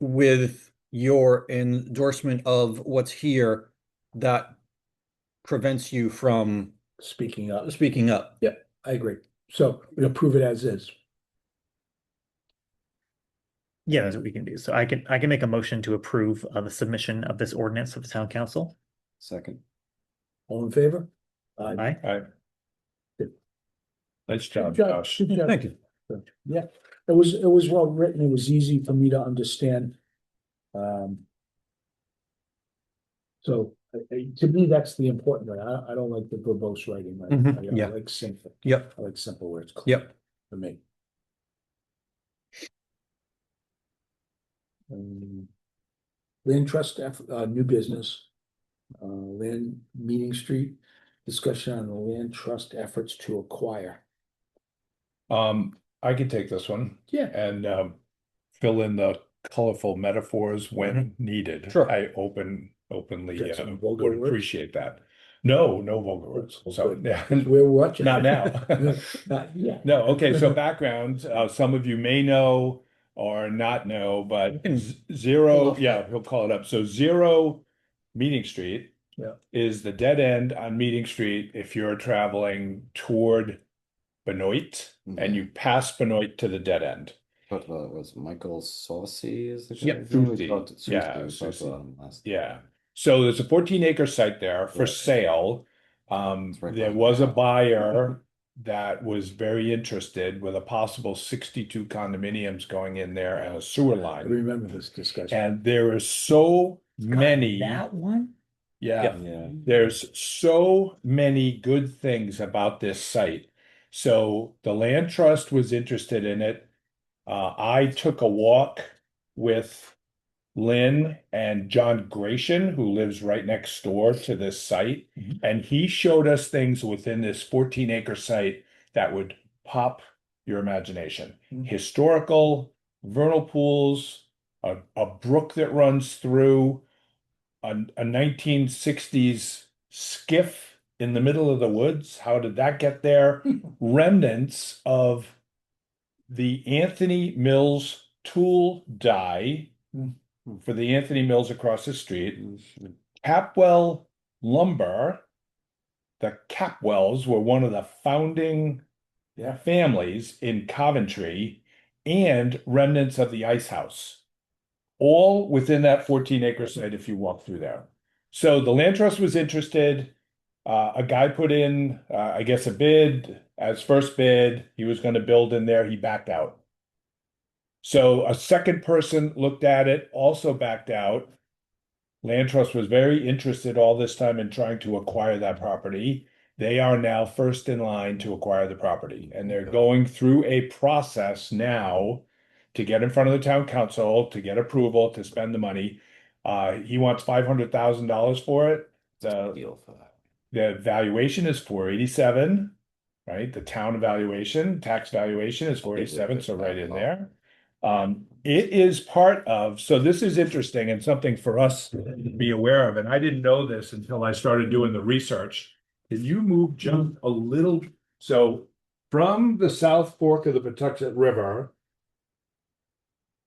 with your endorsement of what's here that prevents you from speaking up, speaking up. I agree, so we approve it as is. Yeah, that's what we can do. So I can make a motion to approve the submission of this ordinance to the town council. Second. All in favor? Aye. Aye. Good. Nice job, Good Josh. Good job. Thank you. Yeah, it was well written, it was easy for me to understand. So to me, that's the important way. I don't like the verbose writing. Mhm, yeah. I like simple. Yep. I like simple where it's clear. Yep. For me. Land trust, new business. Land Meeting Street, discussion on the land trust efforts to acquire. I could take this one Yeah, and fill in the colorful metaphors when needed. Sure. I openly Got some vulgar would words? appreciate that. No vulgar words. Oh, So good. yeah. we're watching. Not now. Not yet. No, okay, so background, some of you may know or not know, but You can zero, pull up. yeah, he'll call it up. So 0 Meeting Street Yeah. is the dead end on Meeting Street if you're traveling toward Benoit and you pass Benoit to the dead end. Talked about it was Michael Saucy is the guy? Yep, Susi. Yeah, We talked Susi. about him last. Yeah, so there's a 14-acre site there for Right. sale. right There behind was my a house. buyer that was very interested with a possible 62 condominiums going in there and a sewer I line. remember this discussion. And there are so many, That one? yeah, Yeah. there's so many good things about this site. So the land trust was interested in it. I took a walk with Lynn and John Gratian, who lives right next door to this site, and he showed us things within this 14-acre site that would pop your imagination. Historical, vernal pools, a brook that runs through, a 1960s skiff in the middle of the woods. How did that get there? Remnants of the Anthony Mills tool die for the Anthony Mills across the street. Capwell lumber. The Capwells were one of the founding families in Coventry, and remnants of the ice house. All within that 14-acre site if you walk through there. So the land trust was interested. A guy put in, I guess, a bid as first bid. He was going to build in there. He backed out. So a second person looked at it, also backed out. Land Trust was very interested all this time in trying to acquire that property. They are now first in line to acquire the property, and they're going through a process now to get in front of the town council, to get approval, to spend the money. He wants $500,000 for it. Deal for that. The valuation is 487, right? The town valuation, tax valuation is 487, so right in there. It is part of, so this is interesting and something for us to be aware of, and I didn't know this until I started doing the research. Can you jump a little? So from the South Fork of the Patuxent River,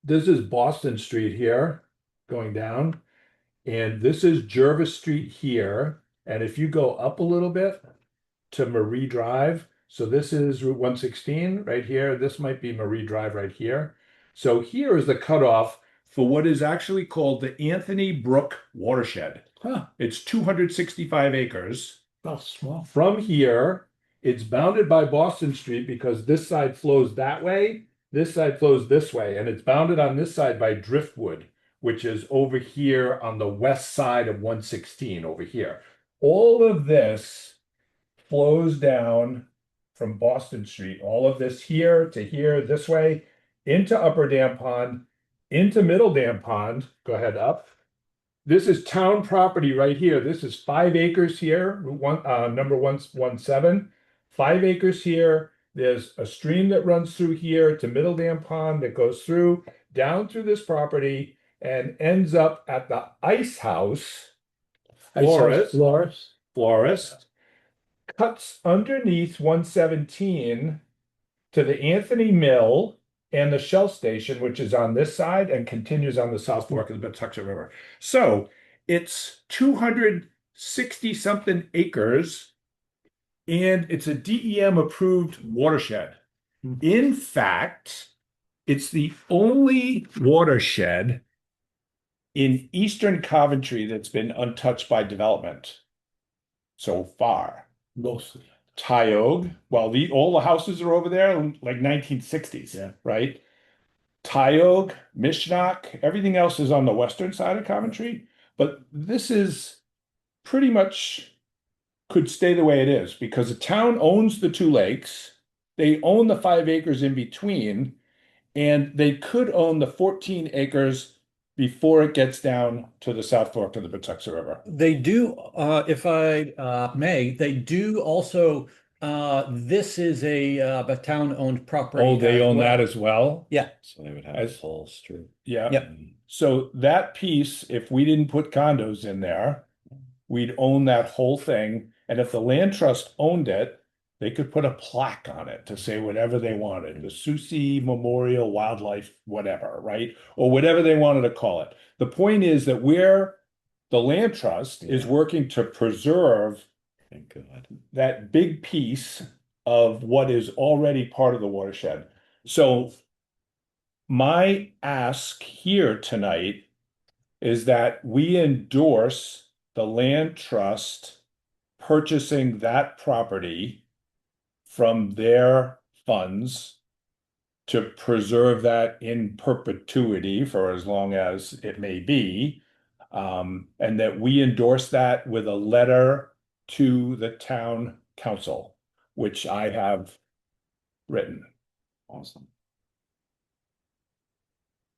this is Boston Street here, going down, and this is Jervis Street here. And if you go up a little bit to Marie Drive, So this is Route 116 right here. This might be Marie Drive right here. So here is the cutoff for what is actually called the Anthony Brook watershed. Huh, It's 265 acres. oh, small. From here, it's bounded by Boston Street because this side flows that way, this side flows this way, and it's bounded on this side by Driftwood, which is over here on the west side of 116 over here. All of this flows down from Boston Street, all of this here to here, this way, into Upper Dam Pond, into Middle Dam Pond. Go ahead up. This is town property right here. This is 5 acres here, number 117. 5 acres here. There's a stream that runs through here to Middle Dam Pond that goes through, down through this property and ends up at the Ice House. Florist cuts underneath 117 to the Anthony Mill and the Shell Station, which is on this side and continues on the South Fork of the Patuxent River. So it's 260 something acres and it's a DEM approved watershed. In fact, it's the only watershed in eastern Coventry that's been untouched by development so far. Mostly. Tioga, well, all the houses are over there like 1960s, Yeah. right? Tioga, Mishnock, everything else is on the western side of Coventry, but this is pretty much could stay the way it is because the town owns the 2 lakes, they own the 5 acres in between, and they could own the 14 acres before it gets down to the South Fork of the Patuxent River. They do, if I may, they do also, this is a town-owned property. Oh, they as own well. that as well? Yeah. So they would have As- a whole street. Yeah. Yep. So that piece, if we didn't put condos in there, we'd own that whole thing. And if the land trust owned it, they could put a plaque on it to say whatever they wanted, the Susie Memorial Wildlife, whatever, right? Or whatever they wanted to call it. The point is that the land trust is Yeah. working to preserve Thank God. that big piece of what is already part of the watershed. So my ask here tonight is that we endorse the land trust purchasing that property from their funds to preserve that in perpetuity for as long as it may be. And that we endorse that with a letter to the town council, which I have written. Awesome.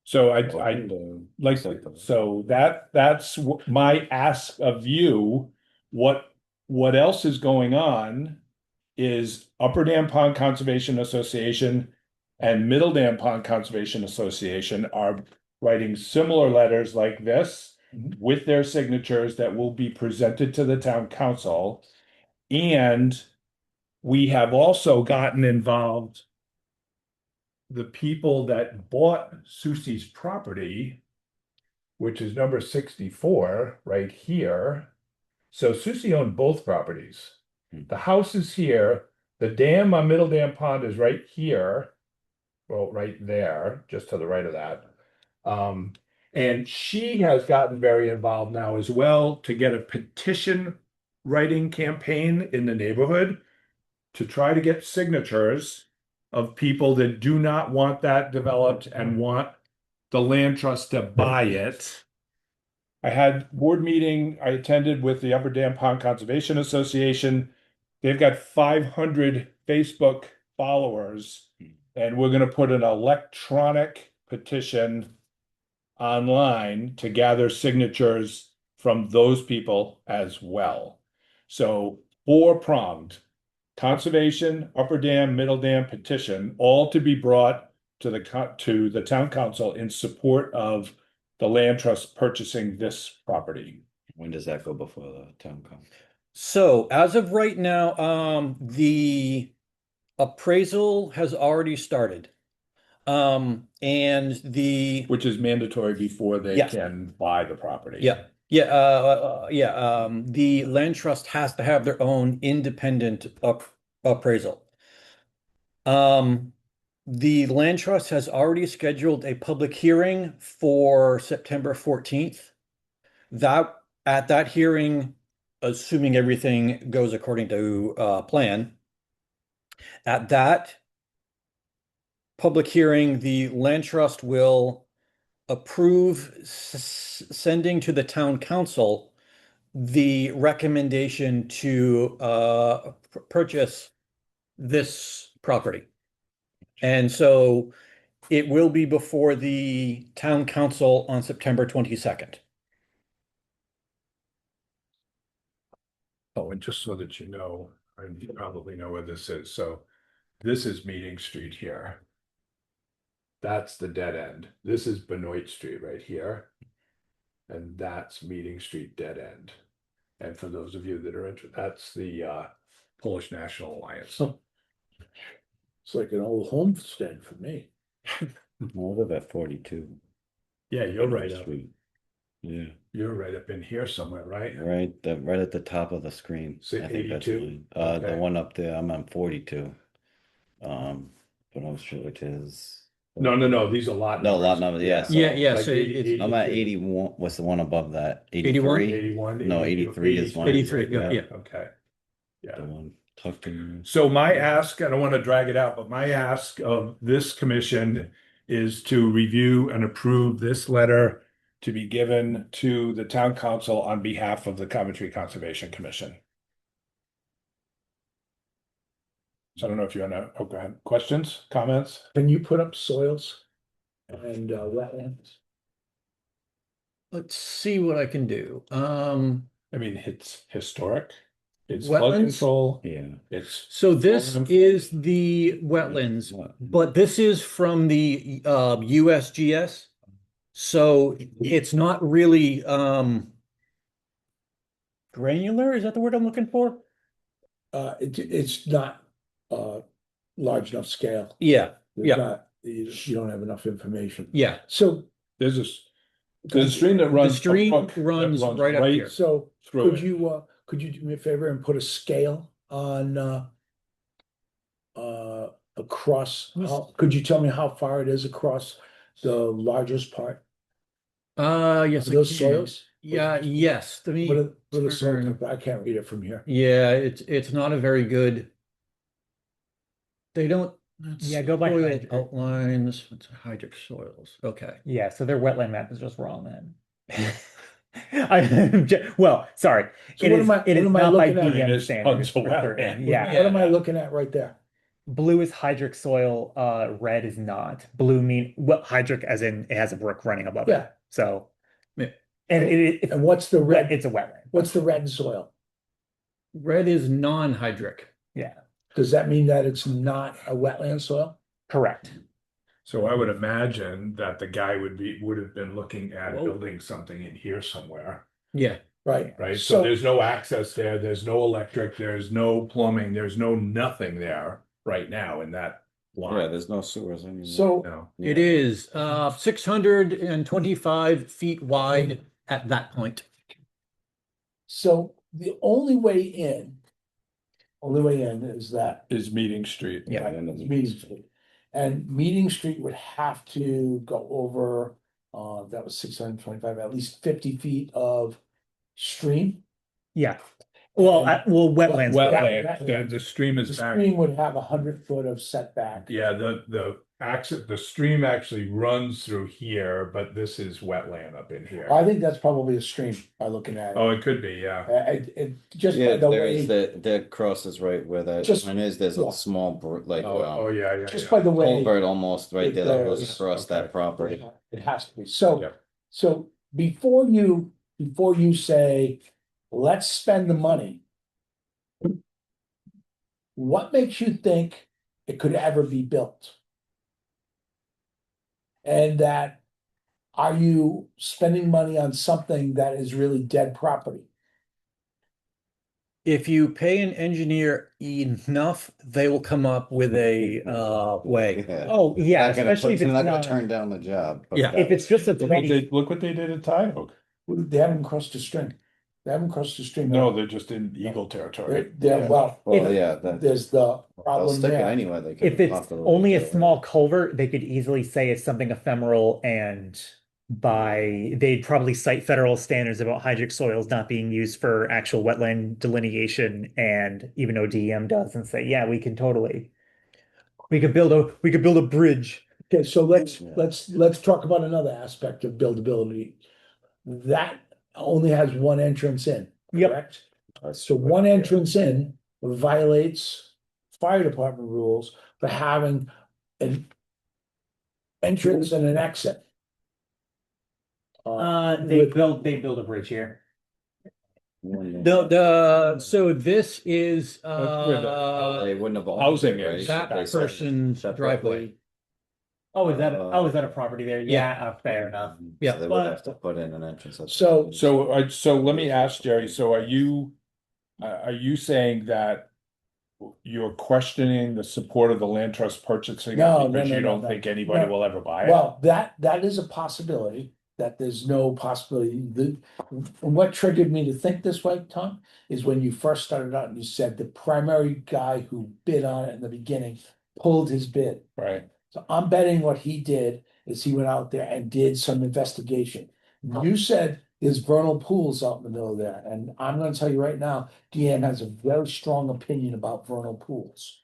So Welcome to like, accept those. so that's my ask of you. What else is going on is Upper Dam Pond Conservation Association and Middle Dam Pond Conservation Association are writing similar letters like this with their signatures that will be presented to the town council. And we have also gotten involved the people that bought Susie's property, which is number 64 right here. So Susie owned both properties. The house is here. The dam on Middle Dam Pond is right here. Well, right there, just to the right of that. And she has gotten very involved now as well to get a petition writing campaign in the neighborhood to try to get signatures of people that do not want that developed and want the land trust to buy it. I had board meeting I attended with the Upper Dam Pond Conservation Association. They've got 500 Facebook followers, and we're going to put an electronic petition online to gather signatures from those people as well. So 4-pronged conservation, upper dam, middle dam petition, all to be brought to the town council in support of the land trust purchasing this property. When does that go before the town council? So as of right now, the appraisal has already started. And Which is mandatory before they Yes. can buy the property. the land trust has to have their own independent appraisal. The land trust has already scheduled a public hearing for September 14th. At that hearing, assuming everything goes according to plan, at that public hearing, the land trust will approve sending to the town council the recommendation to purchase this property. And so it will be before the town council on September 22nd. Oh, and just so that you know, and you probably know where this is, so this is Meeting Street here. That's the dead end. This is Benoit Street right here. And that's Meeting Street dead end. And for those of you that are interested, that's the Polish National Alliance. It's like an old homestead for me. I live at 42. Yeah, you're right up. Street. Yeah, You're right up in here somewhere, right? right at the top of the screen. Say I think that's 82? mine. The Okay. one up there, I'm on 42. Benoit Street, which is. No, these are lot No, numbers. lot numbers, yeah. Yeah, yeah, Like so 80, I'm at 82. 81. What's the one above that? 81? 83? 81. No, 83 is one. 83, yeah, yeah. Okay. Yeah. The one tucked in. So my ask, I don't want to drag it out, but my ask of this commission is to review and approve this letter to be given to the town council on behalf of the Coventry Conservation Commission. So I don't know if you want to, oh, go ahead. Questions, comments? Can you put up soils and wetlands? Let's see what I can do. I mean, it's historic. It's flood Wetlands? control. Yeah. It's So this Storm- is the wetlands, but this is from the USGS. So it's not really granular, is that the word I'm looking for? It's not large enough scale. Yeah, There's yeah. not- you don't have enough information. yeah. So, there's a stream that runs. The stream a brook that runs right up here. so through could you do me a favor and put a scale on across, could you tell me how far it is across the largest part? Yes, Are I those can. soils? Yeah, yes. Let me. What are soil turn- type? I can't read it from here. Yeah, it's not a very good. They don't. Yeah, go by soil hydric. outlines. It's hydric soils. Okay. Yeah, so their wetland map is just wrong then. Well, sorry. So It what is, am I- it is what am I not by looking at? DM It's standards. tons of for certain. wetland. Yeah. What am I looking at right there? Blue is hydric soil, red is not. Blue hydric as in it has a brook running above Yeah. it. So Yeah. and it's And what's the red? it's a wetland. What's the red soil? Red is non-hydric. Yeah, Does that mean that it's not a wetland soil? correct. So I would imagine that the guy would have been looking at Whoa. building something in here somewhere, Yeah. Right. right? So So, there's no access there, there's no electric, there's no plumbing, there's no nothing there right now in that Yeah, line. there's no sewers anymore. so No. It is 625 feet wide at that point. So the only way in is that. Is Meeting Street. Yeah. right, it's Meeting Street. And Meeting Street would have to go over, that was 625, at least 50 feet of stream. Yeah. Well, wetlands. Wetland, the stream The is back. stream would have 100 foot of setback. Yeah, the stream actually runs through here, but this is wetland up in here. I think that's probably a stream by looking at it. Oh, it could be, yeah. Just Yeah, by the there is way, that crosses right where that Just- line is. There's yeah. a small Oh, yeah, yeah. just yeah. by the way. culvert almost right there that goes There's- across that property. It has to be. So, Yeah. so before you say, let's spend the money. What makes you think it could ever be built? And that, are you spending money on something that is really dead property? If you pay an engineer enough, they will come up with a way. Yeah. Oh, yeah, Not gonna especially if they're it's not gonna not, turn down the job. Yeah. if it's just a Look 20. what they did at Tide Oak. They haven't crossed a string. They haven't crossed the stream. No, they're just in Eagle territory. They're, well, Well, yeah, that, there's the they'll problem stick it there. anyway. They can If it's pop it over only a there. small culvert, they could easily say it's something ephemeral and they'd probably cite federal standards about hydric soils not being used for actual wetland delineation, and even though DEM does, and say, yeah, we could build a bridge. Okay, so Yeah. let's talk about another aspect of buildability. That only has one entrance in, Yep. correct? So one entrance in violates fire department rules for having an entrance and an exit. They build a bridge here. So this is, They wouldn't have. Housing right? is that They said person's separately. driveway. Oh, is that a property there? Yeah, fair enough. Yeah. So they would have to put in an entrance. So- So let me ask Jerry, so are you saying that you're questioning the support of the land trust purchasing No, it because no, you no, don't no. think anybody No. will ever buy it? Well, that is a possibility, that there's no possibility. What triggered me to think this way, Tom, is when you first started out and you said the primary guy who bid on it in the beginning pulled his bid. Right, So I'm betting what he did is he went out there and did some investigation. You said there's vernal pools out in the middle there, and I'm gonna tell you right now, Deanne has a very strong opinion about vernal pools.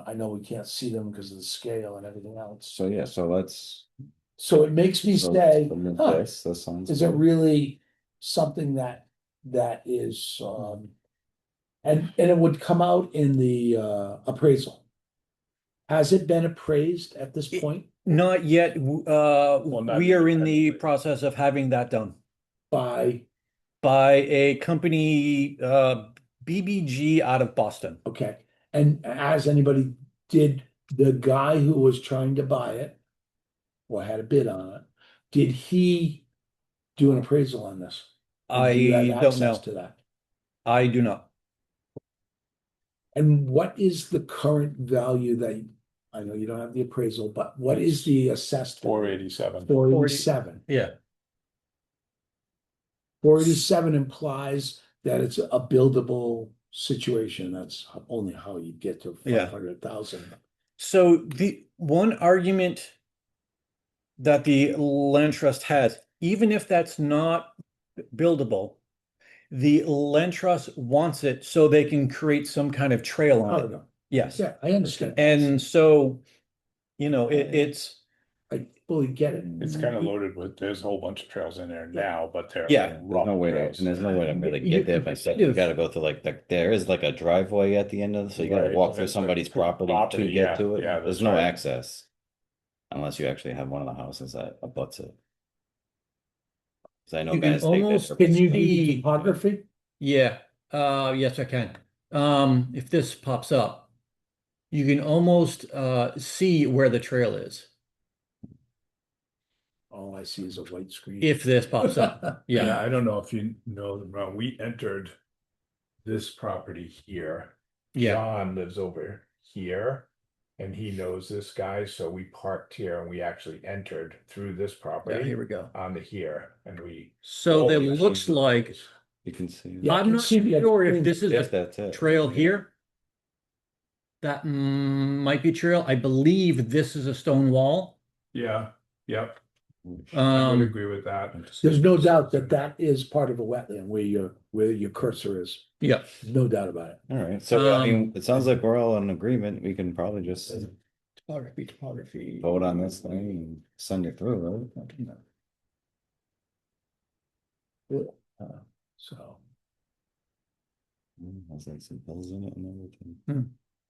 I know we can't see them because of the scale and everything else. So yeah, so let's. So it makes me so say, submit huh, this, that sounds is it good. really something that is, and it would come out in the appraisal. Has it been appraised at this point Not yet. not We are in the independently. process of having that done by, by a company, BBG out of Boston. okay, and as anybody, did the guy who was trying to buy it or had a bid on it, did he do an appraisal on this? Or do you have I don't know. access to that? I do not. And what is the current value that, I know you don't have the appraisal, but what is the assessed? 487. 487. Yeah. 487 implies that it's a buildable situation. That's only how you get to Yeah. 500,000. So the one argument that the land trust has, even if that's not buildable, the land trust wants it so they can create some kind of trail on Oh, it. no. Yes. Yeah, I understand. And so, it's I fully get it. It's kind of loaded with, there's a whole bunch of trails in there now, but they're. Yeah. There's rough no way to, trails. and there's no way to really You- get there by saying you- you gotta go through there is like a driveway at the end of it, so you gotta Right, walk through it's a somebody's property property, to yeah, get to it. yeah, There's that's no right. access. Unless you actually have one of the houses that abuts it. 'Cause I know You can guys take that almost- for- Can you do See- topography? yeah, yes, I can. If this pops up, you can almost see where the trail is All I see is a white screen. if this pops up. Yeah, Yeah. I don't know if you know, Ron, we entered this property here. Yeah. John lives over here and he knows this guy, so we parked here and we actually entered through this Yeah, property here we go. onto here and we. So it always looks use like, those. You can see. Yeah, I I'm can not see the sure if screen. this is If a that's it. trail Yeah. here. That might be trail. I believe this is a stone wall. Yeah, yep, I would agree with that. There's no doubt that that is part of a wetland where your cursor is. Yeah. No doubt about it. All right, so I mean, Um, it sounds like we're all in agreement. We can probably just Topography. vote on this thing and send it through, right? So, Has like some hills in it and everything. Hmm.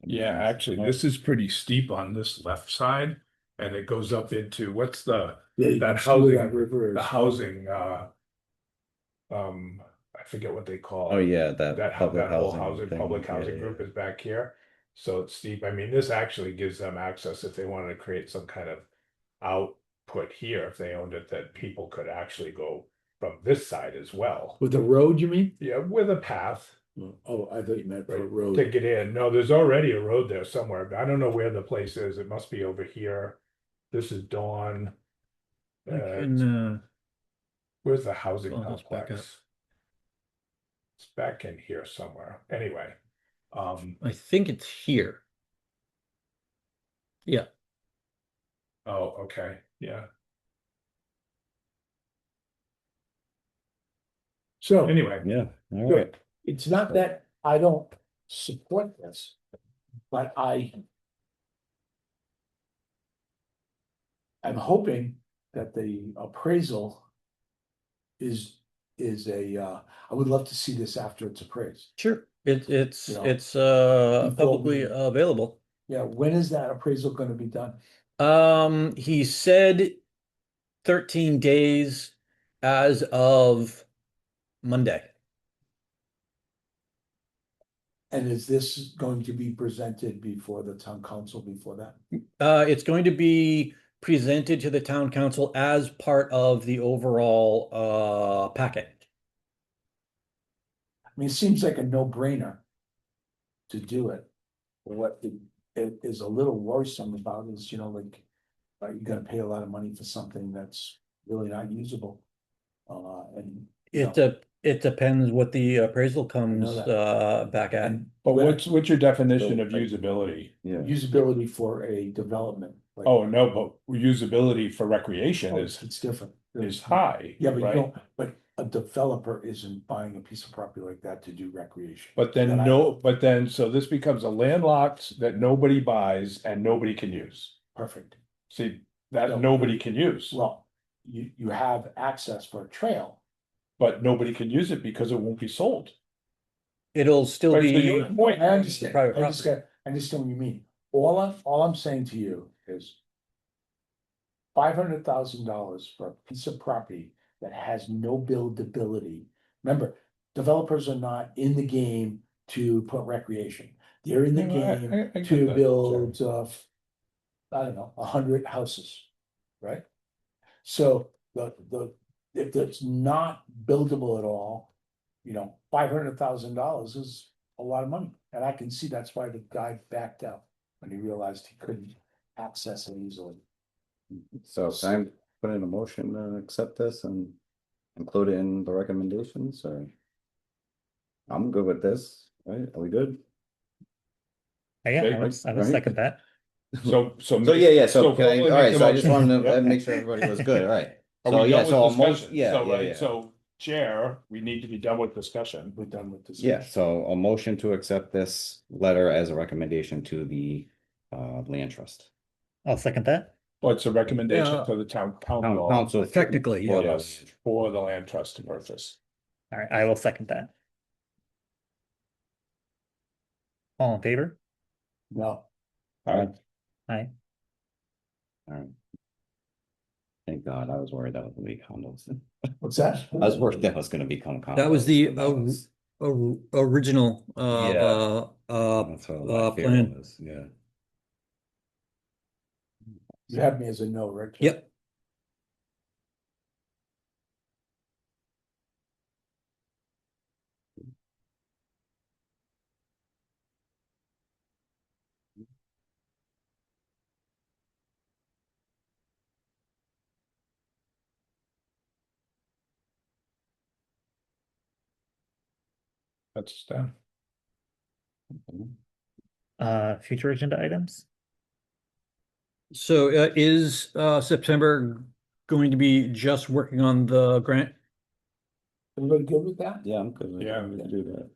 Yeah, actually, this is pretty steep on this left side and it goes up into, what's the, yeah, you that can see where housing, that river the is. housing, I forget what they call Oh, it. yeah, that That public whole housing thing, public yeah, housing yeah, group yeah. is back here. So it's steep. I mean, this actually gives them access if they wanted to create some kind of output here, if they owned it, that people could actually go from this side as well. With the road, you mean? Yeah, with a path Oh, I thought you meant for a to road. get in. No, there's already a road there somewhere, but I don't know where the place is. It must be over here. This is Dawn. And, Where's the housing Oh, let's back complex? back in here somewhere. Anyway. I think it's here. Yeah. Oh, okay, yeah. So Anyway, Yeah, all good. right. It's not that I don't support this, but I'm hoping that the appraisal is I would love to see this after it's appraised. Sure. It's You know, it's before publicly we- available. Yeah, when is that appraisal gonna be done? He said 13 days as of Monday. And is this going to be presented before the town council before that? It's going to be presented to the town council as part of the overall packet. I mean, it seems like a no-brainer to do it. What it is a little worrisome about is, like, you're gonna pay a lot of money for something that's really not usable. And. It depends what the appraisal comes that. back at. but what's your definition of So, usability? Yeah. Usability for a development. like- Oh, no, but usability for recreation Oh, is it's different. high, Yeah, but you right? don't, but a developer isn't buying a piece of property like that to do recreation. But then That I- so this becomes a landlocked that nobody buys and nobody can use. Perfect. See, that No. nobody can use, Well, you have access for a trail. but nobody can use it because it won't be sold. It'll still Right, so be your point, I understand, private I understand what you mean. All I'm saying to you is. $500,000 for a piece of property that has no buildability. Remember, developers are not in the game to put recreation. They're in the No, I game get to that, build, I don't know, 100 houses, right? So if it's not buildable at all, $500,000 is a lot of money. And I can see that's why the guy backed out when he realized he couldn't access it easily. So can I put in a motion to accept this and include it in the recommendations, or? I'm good with this, right? Are we good? Yeah, Okay, I would right. second that. So. So yeah, so can I, Paul, all right, make the so I just motion. wanted to Yep. make sure everybody was good, all right. Are So we yeah, done so a with motion, discussion? yeah, So, yeah, right, yeah. so Chair, we need to be done with discussion. We're done with this. Yeah, so a motion to accept this letter as a recommendation to the land trust. I'll second that. Well, it's a recommendation Yeah. to the town Town council. council. Technically, for yeah. the- For the land trust to purchase. All right, I will second that. All in favor? No, All right, Aye. all right. Thank God, I was worried that was gonna be condos. what's that? I was worried that was gonna become condos. That was the and that was- original That's what my fear plan. was, yeah. You have me as a no, Rick. Yep. That's down. Future agenda items? So is September going to be just working on the grant? Everybody good with that? Yeah, I'm good with Yeah. that, we can do that.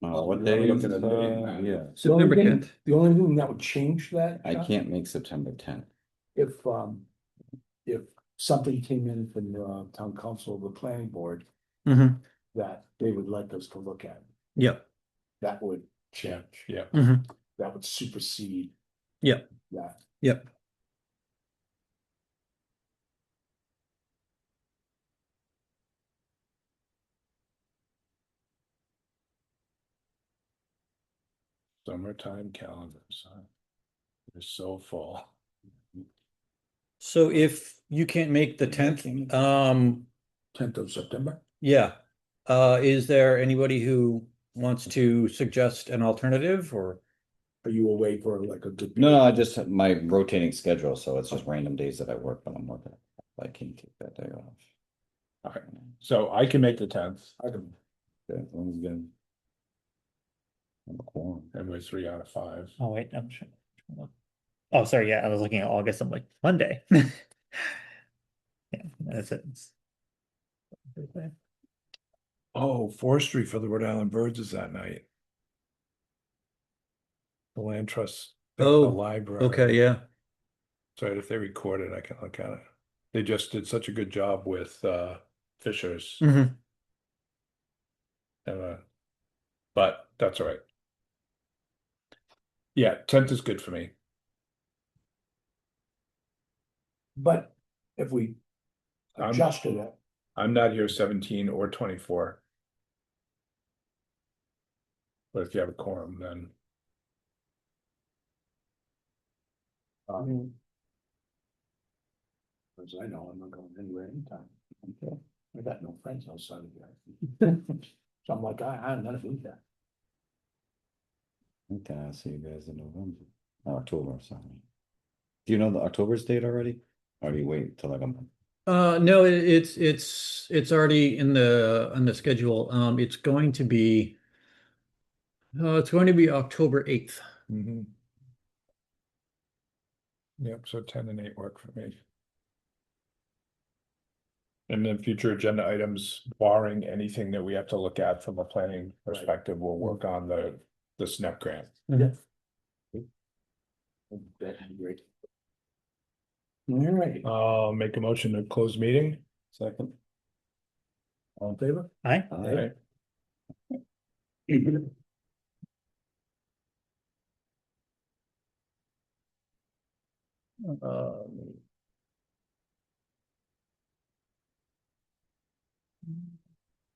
Well, What we're day looking is, at the date now. yeah, The only September thing- 10th. The only thing that would change that. I John, can't make September 10th. If something came in from the town council, the planning board, Mm-hmm. that they would like us to look at, Yep. that would change. Yeah. Mm-hmm. That would supersede. Yep. That. Yep. Summertime calendars, huh? They're so full. So if you can't make the 10th, 10th of September? yeah. Is there anybody who wants to suggest an alternative or? Are you away for like a good? No, I just have my rotating schedule, so it's just random days that I work when I'm working. I can't take that day off. Okay. So I can make the 10th. I don't. Yeah, as long as you get a quorum. And we're 3 out of 5. Oh, wait, I'm sure. Oh, sorry. Yeah, I was looking at August. I'm like, Monday. Yeah, that's it. Oh, forestry for the Rhode Island Birds is that night. The land trust, the Oh, library. Okay, yeah. So if they record it, I can look at it. They just did such a good job with Fishers. Mhm. But that's all right. Yeah, 10th is good for me. But if we I'm, adjusted it, I'm not here 17 or 24. But if you have a quorum, then as I know, I'm not going anywhere anytime. Okay. I got no friends outside of here. So I'm like, I'm gonna be there. Okay, I'll see you guys in November, October, sorry. Do you know the October's date already? Or do you wait till like a month? No, it's already in the schedule. It's going to be October 8th. Yep, so 10 and 8 work for me. And then future agenda items, barring anything that we have to look at from a planning perspective, we'll work on the SNEP grant. That'd be great. All right, Make a motion to close meeting. Second. all in favor? Hi. All right.